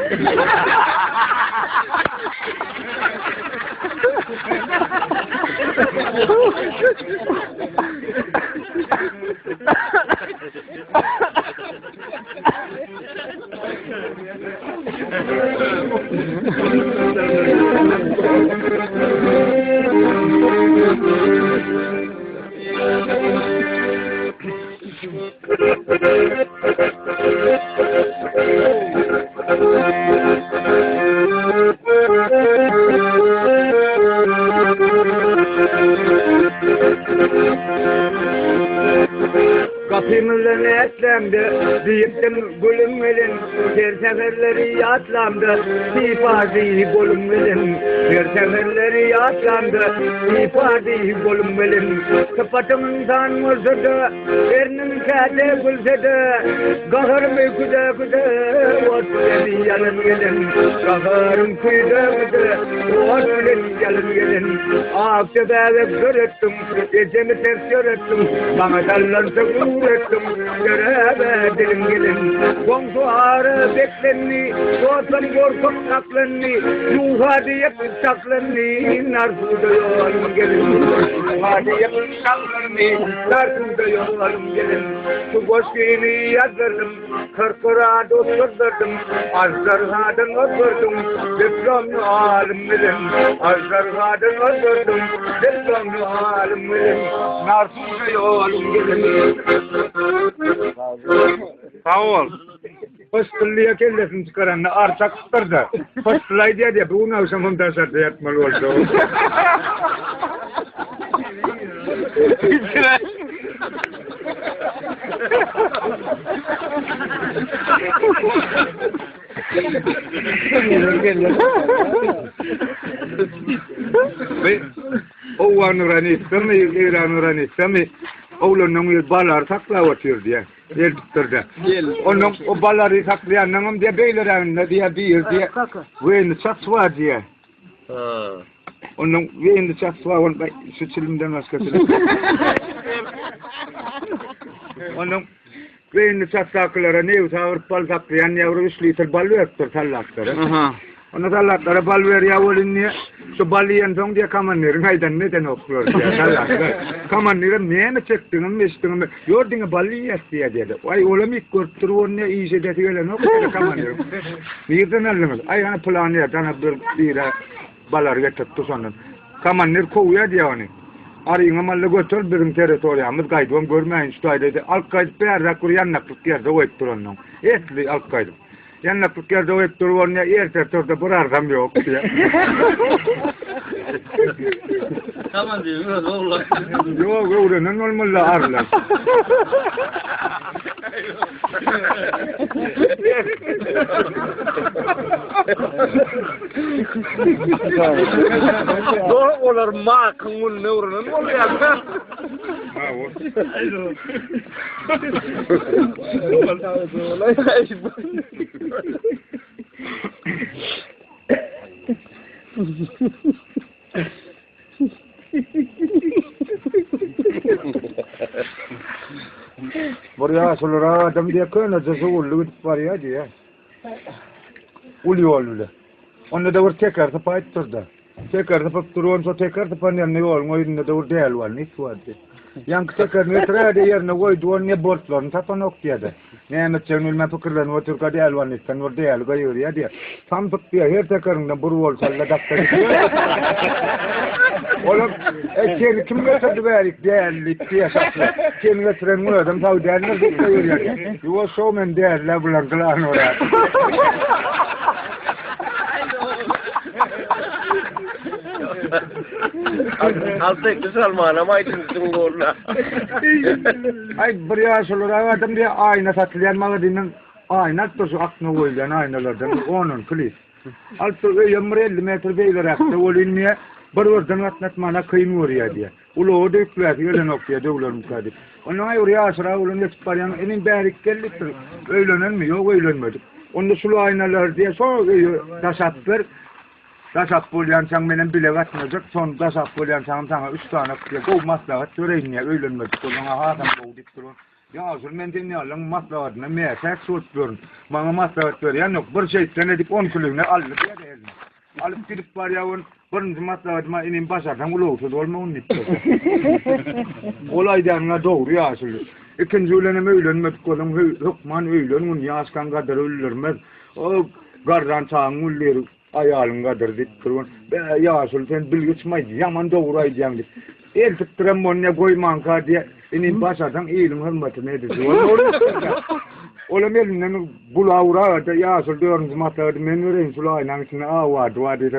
Kapımızdan etlendi, diyiptim gülüm elin, seferleri yatlandı, ifade golüm verin. Bir seferleri yatlandı, ifade golüm verin. Kapatımdan mızıdı, erinin kâde gülsedi. Gahırım küde küde, otleri yalın gelin. Gahırım küde küde, otleri yalın gelin. Akçada görettim, gecemi ters görettim. Bana dallansa gurettim, göreve dilim gelin. Komşu ağrı beklenni, soğutan korkup saklanni. Yuha diye saklanni, narsuda yolum gelin. Yuha diye saklanni, narsuda yolum gelin. Şu boş gibi yazırdım, kırkıra dosturdum. Azdarhadan oturdum, diplomlu alim bilin. Azdarhadan oturdum, diplomlu alim bilin. Narsuda yolum gelin. Sağ ol. Fıstıllıya kellesini çıkaranla artak tutardı. Fıstılay diye bu ne zaman dasarda yatmalı oldu. Ve o anurani, sami İranurani, sami oğlunun balar saklavatıyor diye. Yer tutturdu. Onun o baları saklayanın diye beylerin diye bir diye. Ve çatwa diye. Onun ve çatwa on şu çilimden başkası. Onun ve çatlaklara ne usavur bal saklayan yavru üslütür balı öktür sallaktır. Onu sallatlara bal ver yavulun niye? Şu baliyen son diye kamanları meydan neden okuyor diye sallatlar. Kamanları meyene çektiğini mi istiğini mi? Yordun balı yestiye dedi. Ay oğlum ilk kurtturuyor ne iyice dedi öyle ne okuyor kamanları. Birden alınır. Ay hani planı yatan bir balar getirtti sonun. Kamanları kovuyor diye onu. Arayın amalı götür bizim teritoriyamız kaydım görmeyin şu dedi. Al-Kaid bir kuryan naklık yerde o ettir onun. Etli Al-Kaid. Yanaklık yerde o ettir onun ya ertertorda burardam yok diye. Tamam diyor, oğlum. Yok öğrenin olmalı ağırlar. Doğru olar ma kımul ne uğranın ol ya. Buraya solara adam diye köyüne cızı ulu var ya diye. Ulu ulu. Onu da var tekrar da payıttırdı. Tekrar da payıttırıyor, so tekrar da panyan ne ol, oyunda da var değil var, ne suadı. Yankı tekrar ne trade yerine koydu, onu ne borçlarını satan ok diyedi. Ne anlatacağını bilmem fikirlerini o Türk'a değil var, nistan var değil, gayır ya diye. Tam tutuyor, her tekrarında buru ol, salla daktarı. Oğlum, seni kim götürdü verik değerlik diye saklı. Seni götüren bu adam tabi değerler tutuyor ya. Yuva şovmen değerler bulantılarını oraya. Alttaki Salman ama aydın doğruna. Ay buraya sorular adam diye ayna satılayan malı ayna tozu aklına koyulan aynalardan onun kliş. Altı 50 metre beyler yaptı olinmeye bir oradan atlatmana kıyım oraya diye. Ulu o döküler öyle noktaya dövüler mukadip. Onun ay oraya asra olun yetişparyan enin berik gelliktir. Öğlenen mi? Yok öğlenmedik. Onu sulu aynalar diye sonra tasatlar. Dasap bolyan sen benim bile vatmayacak. Son dasap bolyan sana 3 tane kıya. Bu maslahat göreyin ya öğlenmedik. Ona hatam doğduk durun. Ya asıl ben de ne alın maslahatına meğerse sortluyorum. Bana maslahat veriyor. Yok bir şey denedik 10 kilogunu alıp ya da eline. Alıp gidip var ya birinci maslahatıma inin basarsan ulu olsa da olma onun ipte. Olaylarına doğru ya asıl. İkinci öğlenim öğlenmedik olan hükman öğlenin yaskan kadar ölürmez. O gardan çağın ulleri. Ayağıngadır dik durun. Ya asıl sen bilgiçmaydı. Yaman doğruydu yani. El tutturan monne koyman ka diye. İnin başardan iyilin hürmeti nedir? Oğlum elinden bulağı uğrağı da ya asıl diyorsunuz maslahatı. Men öğreyin sulayla içine vardı vardı.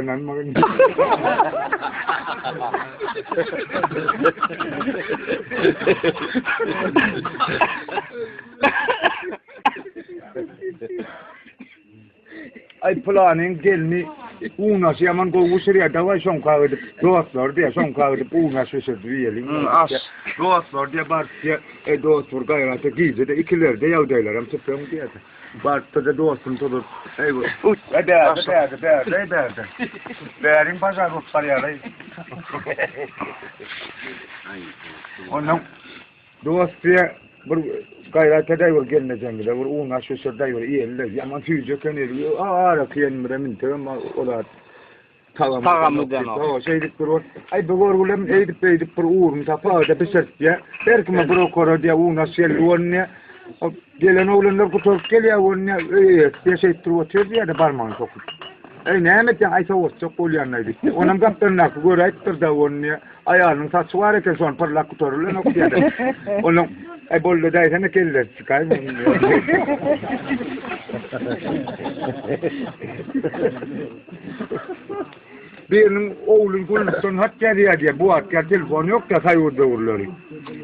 ay planın gelni uğnaşı yaman kovuşuruya davay son kağıdı doğatlar diye son kağıdı uğnaşı sürdü yiyelim. As. Doğatlar diye Bart'ya doğatlar gayrata giydi de ikiler de yavdaylar hem çıpıyorum diye de. Bart'ta da doğatın tutur. Eyvah. Uç. Değerdi. Değerin pazar uçlar yarayı. Onun doğatya bir gayrata da yok gelmeyeceğim bile. Bir uğnaşı sürdü yok iyiler. Yaman tüyücü keneliyor. Ağara kıyanmıra mintiyorum. Ola Tagamıdan o. O şeydik bir ay doğrulam edip bir uğrum tapa da besert ya. Berkme bir okoro diye uğnaşı elonne. Gelen oğlanlar kutup geliyor onunla diye şey tutuyor diye de barman sokut. Ne emetten ay savur çok olyanlaydı. Onun kaptanına göre da onunla ayağının saçı var ki son parlak kuturlu ne diye de. Onun ay bolle da sana keller çıkar mı? Birinin oğlun kulluktan hat geliyor diye bu at gel telefon yok da sayıyor doğruları.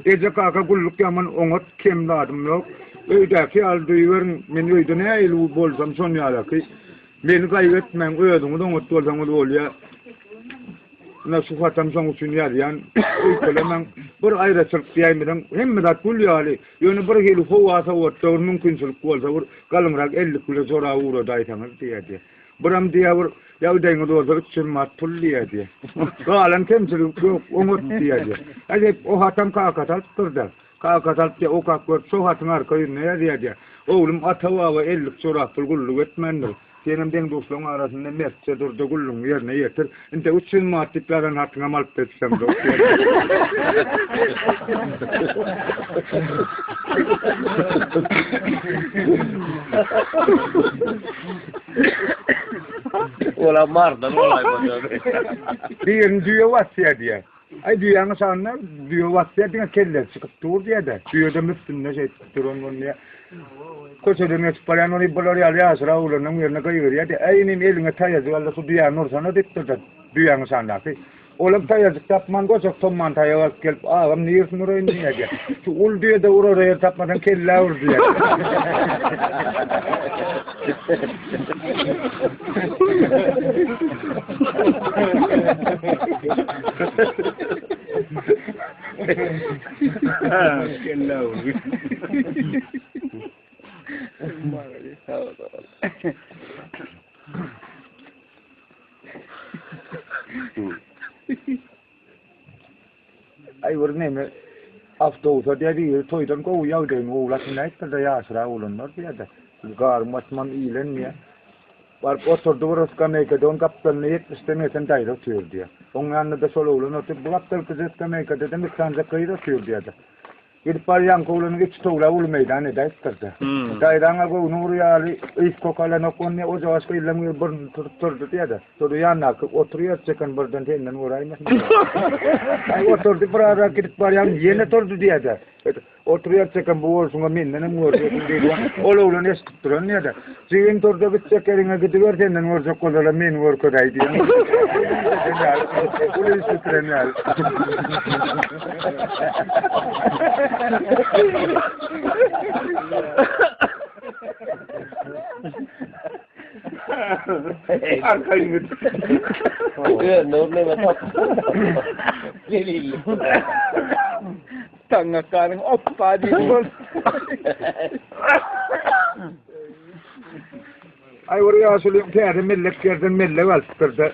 Ece kaka kulluk yaman onot kemladım yok. Öydeki aldıyverin men öyde ne elu bolsam son yalaki. Men kaybetmem öydüm onot bolsam oluyor. Nasıl fatam son üçün yaryan. Öykelemen bir ayrıçılık diyemeden hem de kul yali. Yönü bir helu fovasa otta mümkünçülük bolsa kalımrak 50 kilo sonra uğra daytanır diye. Buram diye bir yavdayın doğru üçün mat pulliye diye. Kalan temçilik yok umut diye. Hadi o hatam kakatat turda. Kakatat diye o kakor so hatın arkayı ne diye. Oğlum atava ve 50 sonra pulgullu etmendir. Senin den dostluğun arasında mertçe durdu gullun yerine yetir. Inte üçün matiplerin hatına malp etsem de. Ola mardan olay bakalım. Diyen diyor vasya diye. Ay diyen sana diyor vasya diye kelle çıkıp dur diye de. Diyor da müftünle şey durun onu ya. Koçeden espayan onu bolor ya sıra ulanın yerine koyuyor ya de. Ayının eline tayazı Allah su diyen nur sana diktir de. Diyen sana ki. Oğlum tayazı tapman koçak tomman tayazı gelip ağam niyirsin oraya niye diye. Şu ul diye de oraya tapmadan kelle vur diye. Ay vur ne mi? Hafta olsa diye toydan kovu yavdayın oğlasın ayıttı da yaşıra oğlanlar diye de. Garmasman iyilenmiyor. Var oturdu burası Amerika'da on kaptanını 70'te nesen dayı atıyor diye. Onun yanında sol oğlan oturup bu kaptan kızı Amerika'da da miktanca kıyır atıyor diye de. Gidip var yan koğlanın iç toğla ulu meydanı da istirdi. Dayrana koğu nuru yağlı iş kokalan okunne o cavaşka illamıyor burnu turdu diye de. Sonra yanına oturuyor çekan buradan tenden uğraymış. Ay oturdu bir ara gidip var yan yine turdu diye de. Oturuyor çekan bu olsunga minnenen uğrayıyor. Oğlan estirdi diye de. Sigin turdu bir çekerine gidiyor tenden uğrayacak kolala min uğraydı diye. Ulu istirdi. Arkayı Ne var? Gelin. Tangakarın oppa diyor. Ay oraya söyleyeyim ki milleklerden millek alttırdı.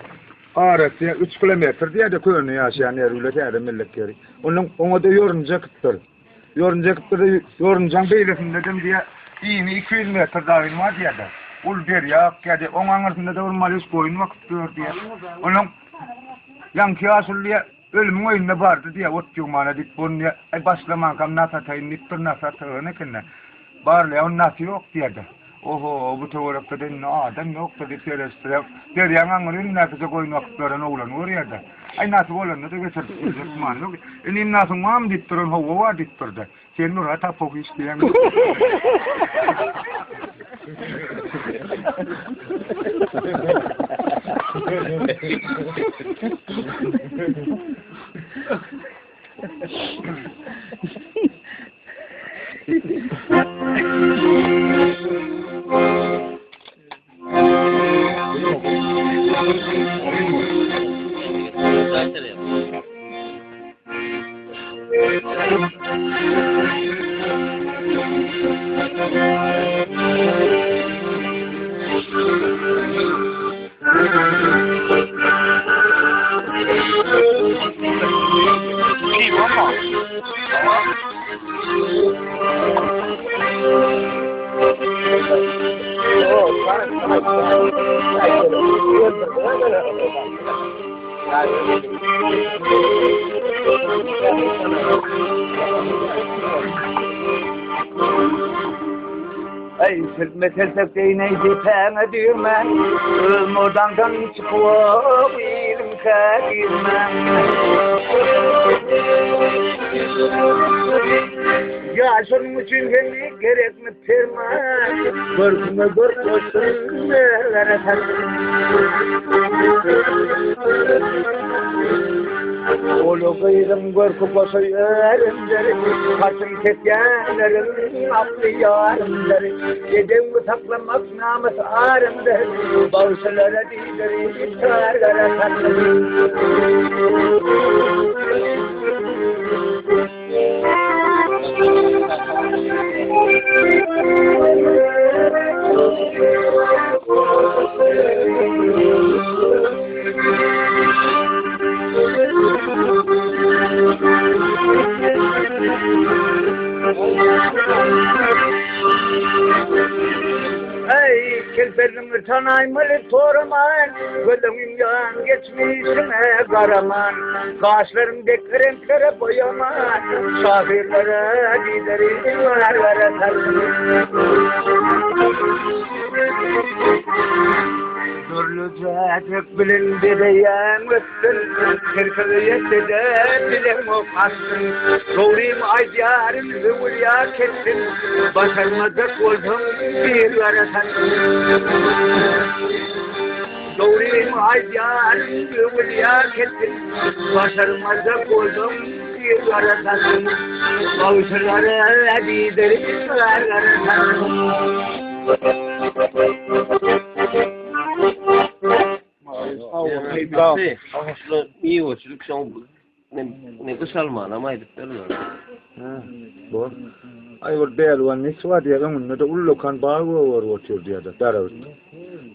Ağrısı 3 kilometre diye de köyünü yaşayan yerüyle kârı millekleri. Onu da yoruncaktır. Yoruncan beylesin dedim diye iğni 200 metre dağın var diye de. Ul bir ya geldi. Onun arasında da urmalıyız koyun vakit diyor diye. Onun yankı asıllıya ölümün oyunda vardı diye ot yumana dik bunu diye. Ay başlaman kam nasatayın niptir nasatayın ekine. Barlaya onun nası yok diye de. Oho bu tarafta da ne adam yok da terestire. Der yanganın nefese koyun vakitlerin oğlan oraya da. Ay nasıl olan da geçer man yok. Enim nasıl mam dittirin hava var dittirdi. Sen nur ata fok isteyen. Ey sırtme neydi pene düğmen Modandan çıkıp ilim kadirmen Yaşın için beni gerek mi terman Görküme görk olsun nerelere Olu kıydım görkü koşu yerimleri Kaçın ketyenlerin aklı yarımları Gecemi saklamak namus ağrımdır Bağışlara dileri çağırlara saklarım Ey kelbenim tanaymalı toraman Gözümün yan geçmişine karaman Kaşlarım dek renklere boyaman Şafirlere giderim varlara tarım Durlucak bilindi de yanmışsın Kırkılı yetide bilim okmazsın Doğruyum aydiyarın hıvırya kessin Başarmadık oldum bir yaratan Doğruyum aydiyarın hıvırya kessin Başarmadık oldum bir yaratan Bağışlara giderim yaratan iyi o çocuk son ne kısalma ama ediplerler. Bu. Ay var değer var ne sıva diye ben ne de ullokan bağı var oturuyor diye de taraf.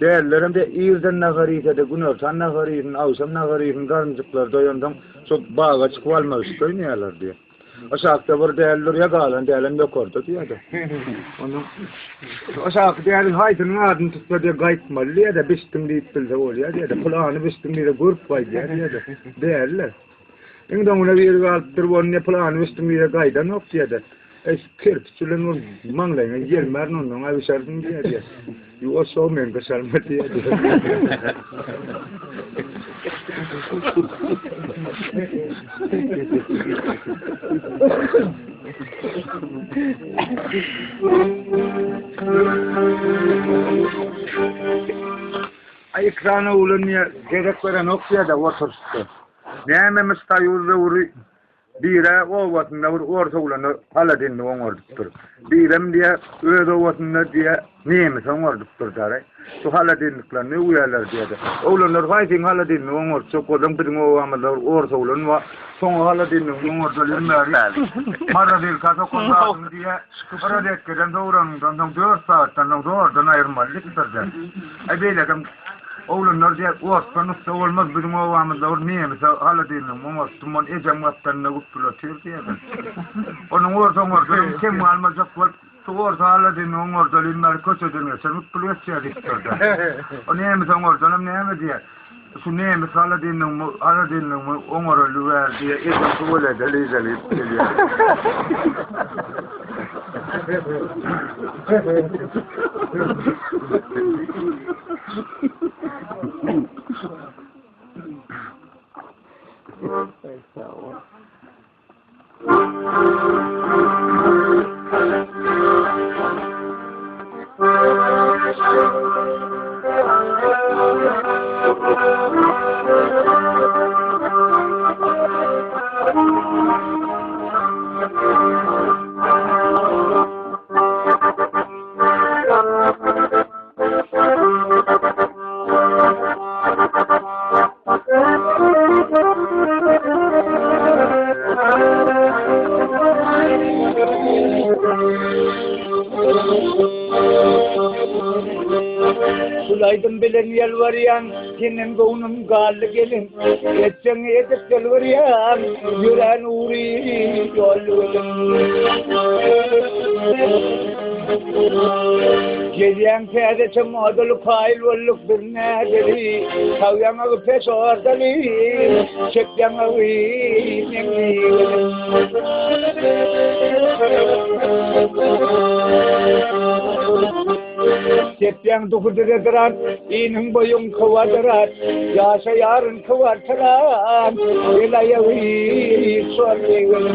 Değerlerim de iyiden nagarıydı de günör tan nagarıyın avsam nagarıyın garncıklar doyandım çok bağa çıkvalmak istiyorlar diye. Aşağıda var değerler ya galan değerlen yok orada diye de. Onu aşağıda değerli haydının adını tutsa diye gaytmalı diye de bistim deyip bilse oluyor diye de kulağını bistim diye de grup var diye de değerler. Şimdi ona bir galttır bu ne planı bistim diye gaydan yok diye de. Kirpçülün o manglayın yer mernon onun ay şartın diye diye. O soğumayın kaşarma diye diye. Ay ekrana ulanıyor gerek veren okuya da otursun. Neyememiz tayurda uri bire o vatında orta ulanı haladinli oңorduptur. Birem diye öde vatında diye neyemiz oңorduptur daray. Şu haladinliklerini uyarlar diye de. Oğlanlar haysin haladinli oңord. Çok odam birin o amalar orta ulanı va son haladinli oңordalır meri. Mara değil kasa konağın diye para dekkeden doğranından 4 saatten doğrudan ayırmalıktır der. Ay beyledim oğlanlar diye ortanıkta olmaz birin o amalar neyemiz haladinli oңordumon ecem vattanına guttulatıyor diye de. Onun orta kim almacak var. Orta haladinli oңordalır meri köçedin sen guttulatıyor diye. O neyemiz oңordalım neyemi diye. Şu neyemiz haladinli oңorlu ver diye ecem tuğla deli diye. varyan, senin gonum gallı gelin. Geçen edip gel varyan, yüren uğri yol. Gecen perde çamadılı kail valluk bir nedeli. Kavyan ağı pes ordali, çekyan ağı nemli. Çekyan dokudu dediran, inin boyun kıvadıran. Yaşa yarın kıvartıran, ilayağı sorlayın.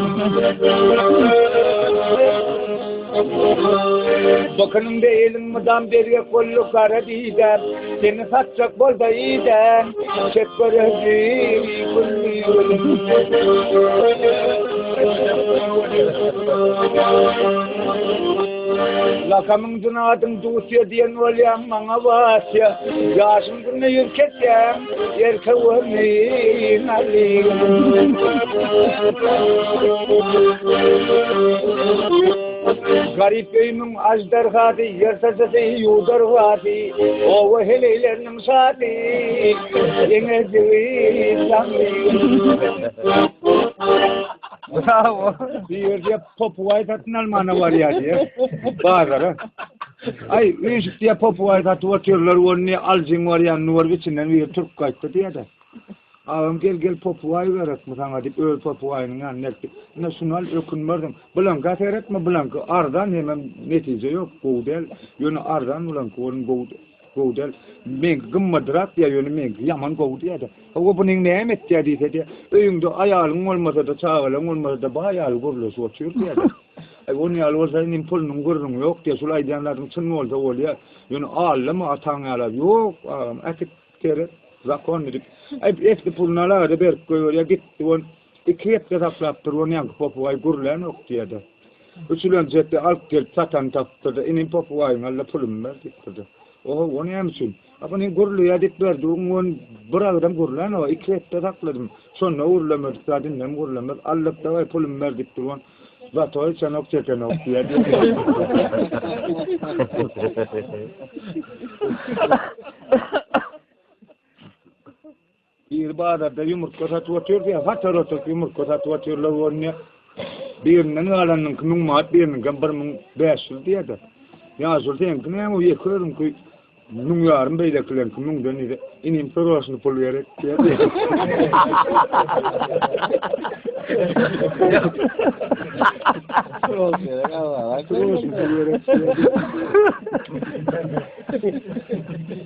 Bakınım değilim mıdan beriye kollu kara diyden. Seni satacak bol da iyiden. Çek görevli kulluyorum. Lakamın cınadın dusya diyen olayam bana vasya. Yaşım günü yürketem, yerkavını nalim. Garip köyümün ajdarhati, yersasası yudarhati. Ova heleylerinin saati, yeneceği sanmayın. Bravo. Bir yerde Popuvay tatın Almanı var ya diye. Bağırlar. Ay, üç diye Popuvay tatı oturuyorlar, onu alcın var ya, nur biçinden bir Türk kaçtı diye de. Ağam gel Popuvay verek mi sana deyip, öl Popuvay'ın yanına. Nasyonal ökünmörüm. Blanka seyretme Blanka. Ardan hemen netice yok. Goğdel. Yönü ardan Blanka. Onun Goğdel. Men gımmadırak ya yönü men yaman Goğdel. O bunun ne emet diye diye. Öyünde ayağın olmasa da çağırın olmasa da bayağı gorlu soğutuyor diye. Onu yal olsa inin pulunun gurrun yok diye. Sulay diyenlerin çın olsa oluyor. Yönü ağırlama atan ağlar. Yok ağam. Etik kere. Zakon dedik. Eski pulnalar da berk koyuyor ya gitti on. İki hep taklattır onu yankı Popuvay gurlen yok diye de. Üçülen ciddi alp gel satan taktırdı. İnin Popuvay'ın alla pulum ver diktirdi. Oho onu yansın. Ama gurlu ya dik verdi. Onun bırakıdan gurlen o. İki hep takladım. Sonra uğurlamır. Sadinlem gurlamır. Allıkta var pulum ver diktir on. Zatoy çanok çeken ok diye. Bir bağda yumurta satıyor diye hatırlatıp yumurta satıyorlar onu. Birinin alanın kının maat birinin gambarın 500 diye de. Ya sortayım kını ama yıkıyorum ki nung yarım böyle kılan kının dönüyor. İnim sorosunu pulverek diye.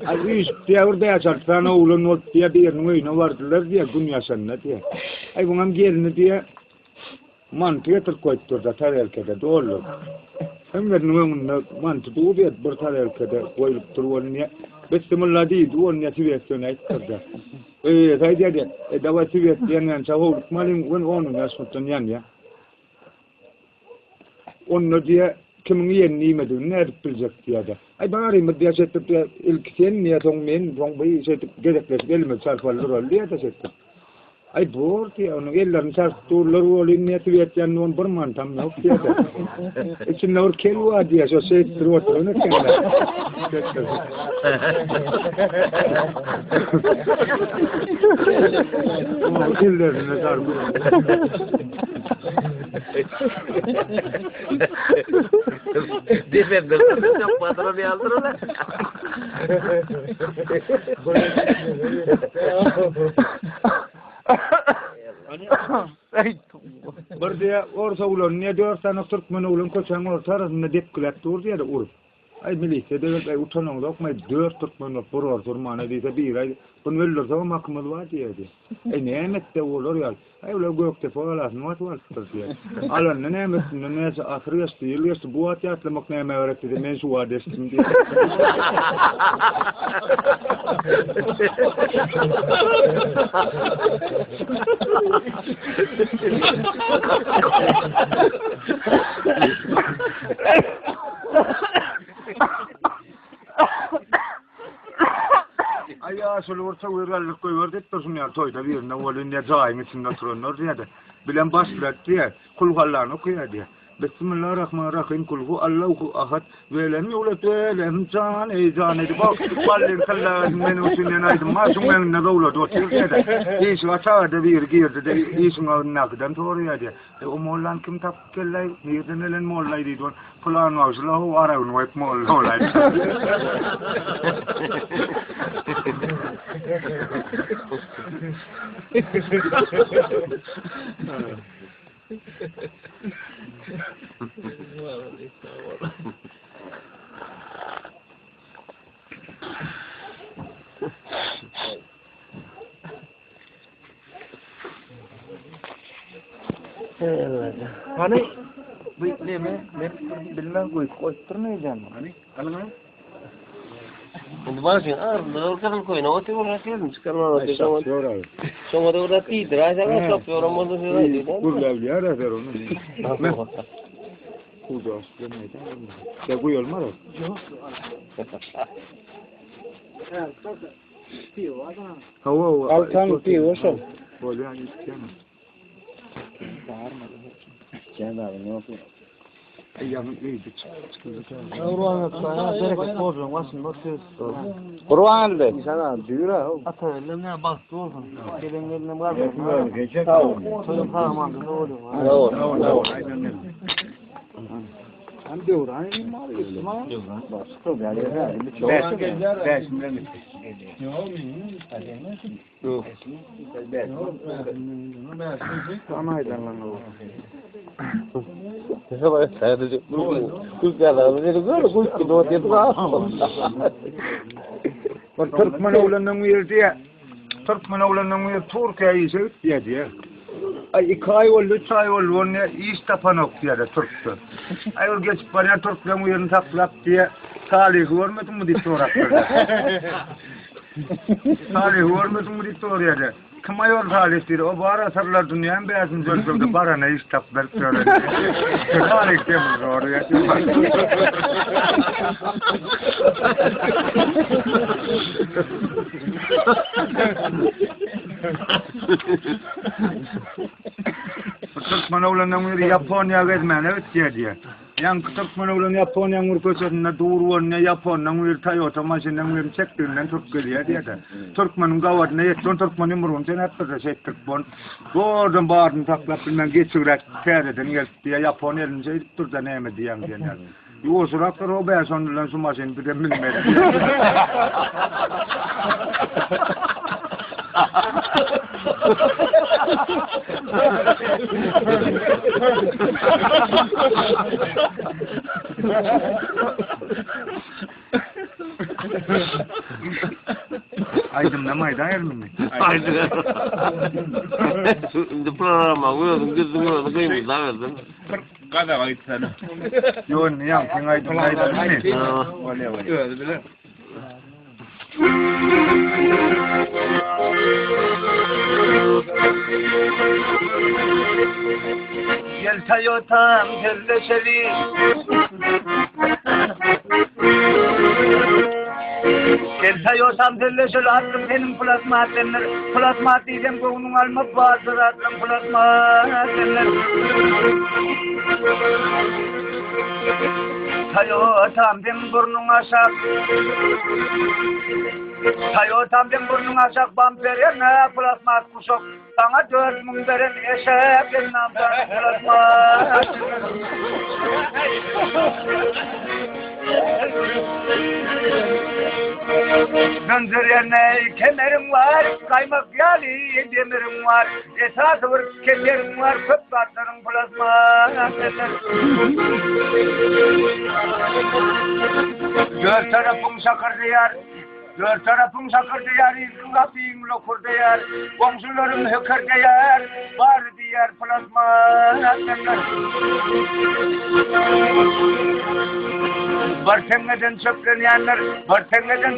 Ay işte orada yaşarsan oğlun ol diye bir nuyuna vardılar diye gün yaşanına diye. Ay bunam gelini diye mantıya koydur da tarelkede doğru. Hem de nuyuna mantı doğru diye bir tarelkede koyup durun diye. Bismillah diye durun diye tivyesine ettirdi. Saydı diye dava tivyesinden çavur malin onun yaşıtın yan ya. Onu diye kimin yeniyemedi ne bilecek diye de. Ay bari mi diye çekip de ilk sen niye tongmen tongbayı çekip gerekli elime çarpalır ol diye de çekip. Ay bor diye onu ellerini çarptırırlar olayım niye tüyetken on bir mantam yok diye de. İçinde or kelva diye so seyittir oturunu kendine. Ellerini çarptırırlar. Defender çok patron yazdırırlar. Bir diye orta ulan ne diyorsan Türkmen ulan koçan ortasında dep kılattır diye de ur. Ay milise de ay utanın da okmay 4 Türkmen poror turmana diye bir ay bunu verir zaman mahkemede var diye. Ay ne emet de olur ya. Ay ulan gökte falan ne var diye. Alan ne emet ne ahiriyas diyor bu atiyatla makneme öğretti de men şu adestim diye. Ay asıl orta uyarlık koyuyordu ettirsin ya toyda birine olun ya zahim içinde oturunlar diye de. Bilen başlar diye kulhallarını koyar diye. Bismillahirrahmanirrahim. Kul huvallahu ahad. Ve lem yulad ve lem can eycan edi. Bak ballen kallan men usulen aydım. Masum men ne dawla do tirde. Hiç vata da bir girdi de hiç nakdan toruya de. O mollan kim tap kellay nirden elen mollay di don. Falan vaslahu araun ve mollay. Hani bilmem koyturmayacağım. Hani alın. Untuk balas yang kan kau ini waktu orang film sekarang sama orang tidur aja kan sok orang mau tu sih. Kurla bir ara ver onu. Kudos demeydi. Ya bu yol mu? Hava Altan piyo so. Böyle yani istemem. Canda ne yapıyor? Ayağım iyiydi. Ruanı sana direkt bozun vasın bakıyorsun. Ruanı sana düra. Ata ne bastı olsun. Gelenlerine var mı? Geçecek. Sonra tamam ne oluyor? Hem de uğrayın mı abi? Başka bir yere. Beş milyon. Yok. Ama eden o. Siapa saya tu? Kalau dia tu, kedua dia tu Türkmen oğlanın yerde Türkmen oğlanın yerde Türkiye'yi sevip diye. Ay 2 ay oldu, 3 ay oldu. Onu İstafanok diye de Türk'tü. Ay o geç bana Türk'le yerini taklap diye Salih görmedin mi diye soraktırdı. Salih görmedin mi diye soruyordu. Kim ayol Salih dedi. O bara sarılar dünyanın beyazın zölküldü. Bara ne istaf verip söyledi. Salih diye mi soruyor? Türkmen oğlanın Japonya'ya gitmene evet diye. Yang Türkmen oğlanın Japonya'nın ülkesinde doğruğun Japonya'nın Toyota maşininin çektiğinden Türkiye'ye diye de. Türkmen'in gavatına yetişen Türkmen'in murunca hep de çektik bon. Oradan bağırdım taklap bilmem geçirerek tereden diye Japonya'nın şey durda neyme diyen diyenler. Yo suratlar o beyaz onlarla su maşini bir de bilmedi. Aydın ne maydan yer mi? Aydın. Di program aku gitu gitu kayak gitu. Kada kayıt sana. Yo ne yaptın aydın aydın ne? Oley oley. Gel Toyota'm telleşeli. Gel Toyota'm telleşeli attım benim plasma denler. Plasma diyeceğim ki onun alma bazı attım plasma denler. Toyota'm benim burnum aşağı. Toyota'm benim burnum aşağı bamperine plasma kuşak. Sana 4.000 veren eşek benim namdan plasma. Gönderene kemerim var, kaymak yali demirim var. Esas vur kemerim var, köp batlarım plasma. Dört tarafım şakır diyar. Dört tarafım şakır diyar, ilkin kapıyım lokur diyar. Komşularım hükür diyar, var diyar plasma. Bartengeden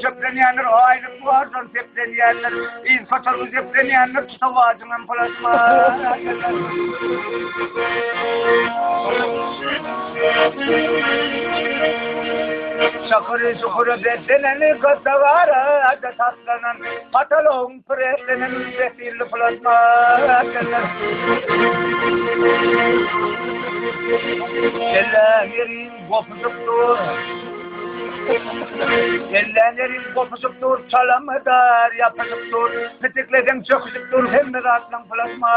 çöpleneyenler, o ayrılık vardan tepleneyenler, iz katarı tepleneyenler tutavacının plasma. Şakırı şukuru bedeneni kızdavara adı tatlanan Atalon presenin vesili plasma Ellerin kopuzuktur Ellerin kopuzuktur Çalamıdar yapışıktur Pitikleden çöküzüktür Hem de atlan plasma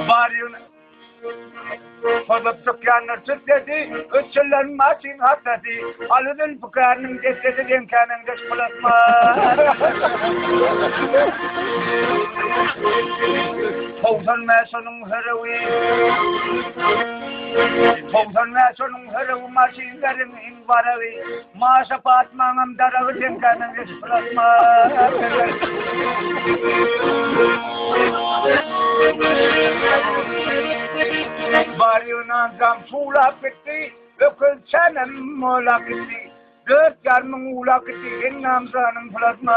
Baryon Fazla tükkanlar tükledi Öçüller maçın atladı Alının fıkarının desedi Denkanın deş plasma Tovsan mesonun hırıvi Tovsan mesonun hırıvi Maşinlerin invaravi Maşa patmanım darığı Denkanın deş plasma Baryonan zam sulak gitti, ökül çenem molak gitti. Dört yarmın ulak gitti, en namzanın plasma.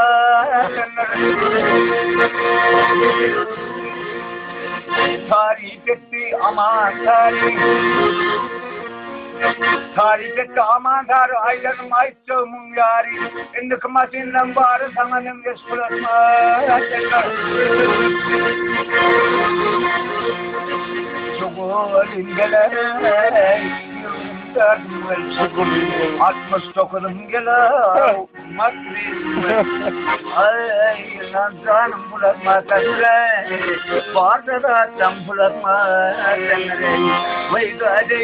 Tarih etti aman tarih. Tarih etti aman tarih, aylanım ayçığımın yari. Indi kımasından bari sana nemgeç plasma. Çukurun geley, yürüdüm çukurun, 69'um geley, ay lan canım bulatma kadre, vardı da can bulatma kadre, vay gadi.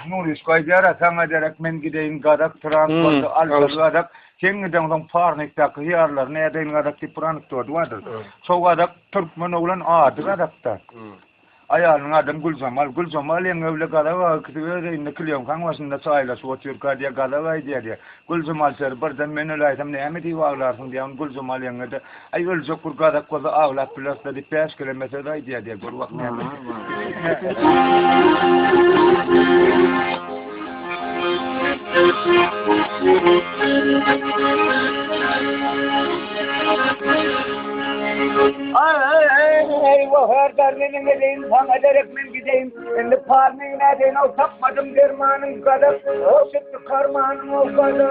Nuris koyacağız sana derek men gideyim gadak transportu alır gadak kendiden son parniktak hıyarlar ne edeyim gadak ki transport vardır. So gadak Türkmen oğlan adı gadakta. Ayağının adım Gülcemal yang öyle gadağa kıtıvere ne kılıyım kanvasında sayla soğutuyor kadiya gadağa diye. Gülcemal serberden menülaydım ne emedi varlarsın diye Gülcemal yang öde. Ay öyle zokur gadak koza ağla plasta di 5 kilometre diye gurvak ne emedi. Ay vahar darbenin edeyim sana derek men gideyim şimdi parmağın edeyim o tapmadım dermanın kadar o sütlü karmanın o kadar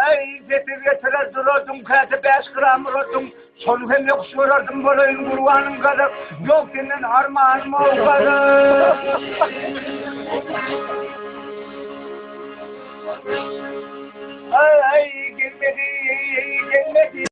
ay getir dururdum kağıtı 5 gram vurdum son hem yok sorardım böyle kurbanım kadar yok senin armağanım o kadar ay gelmedi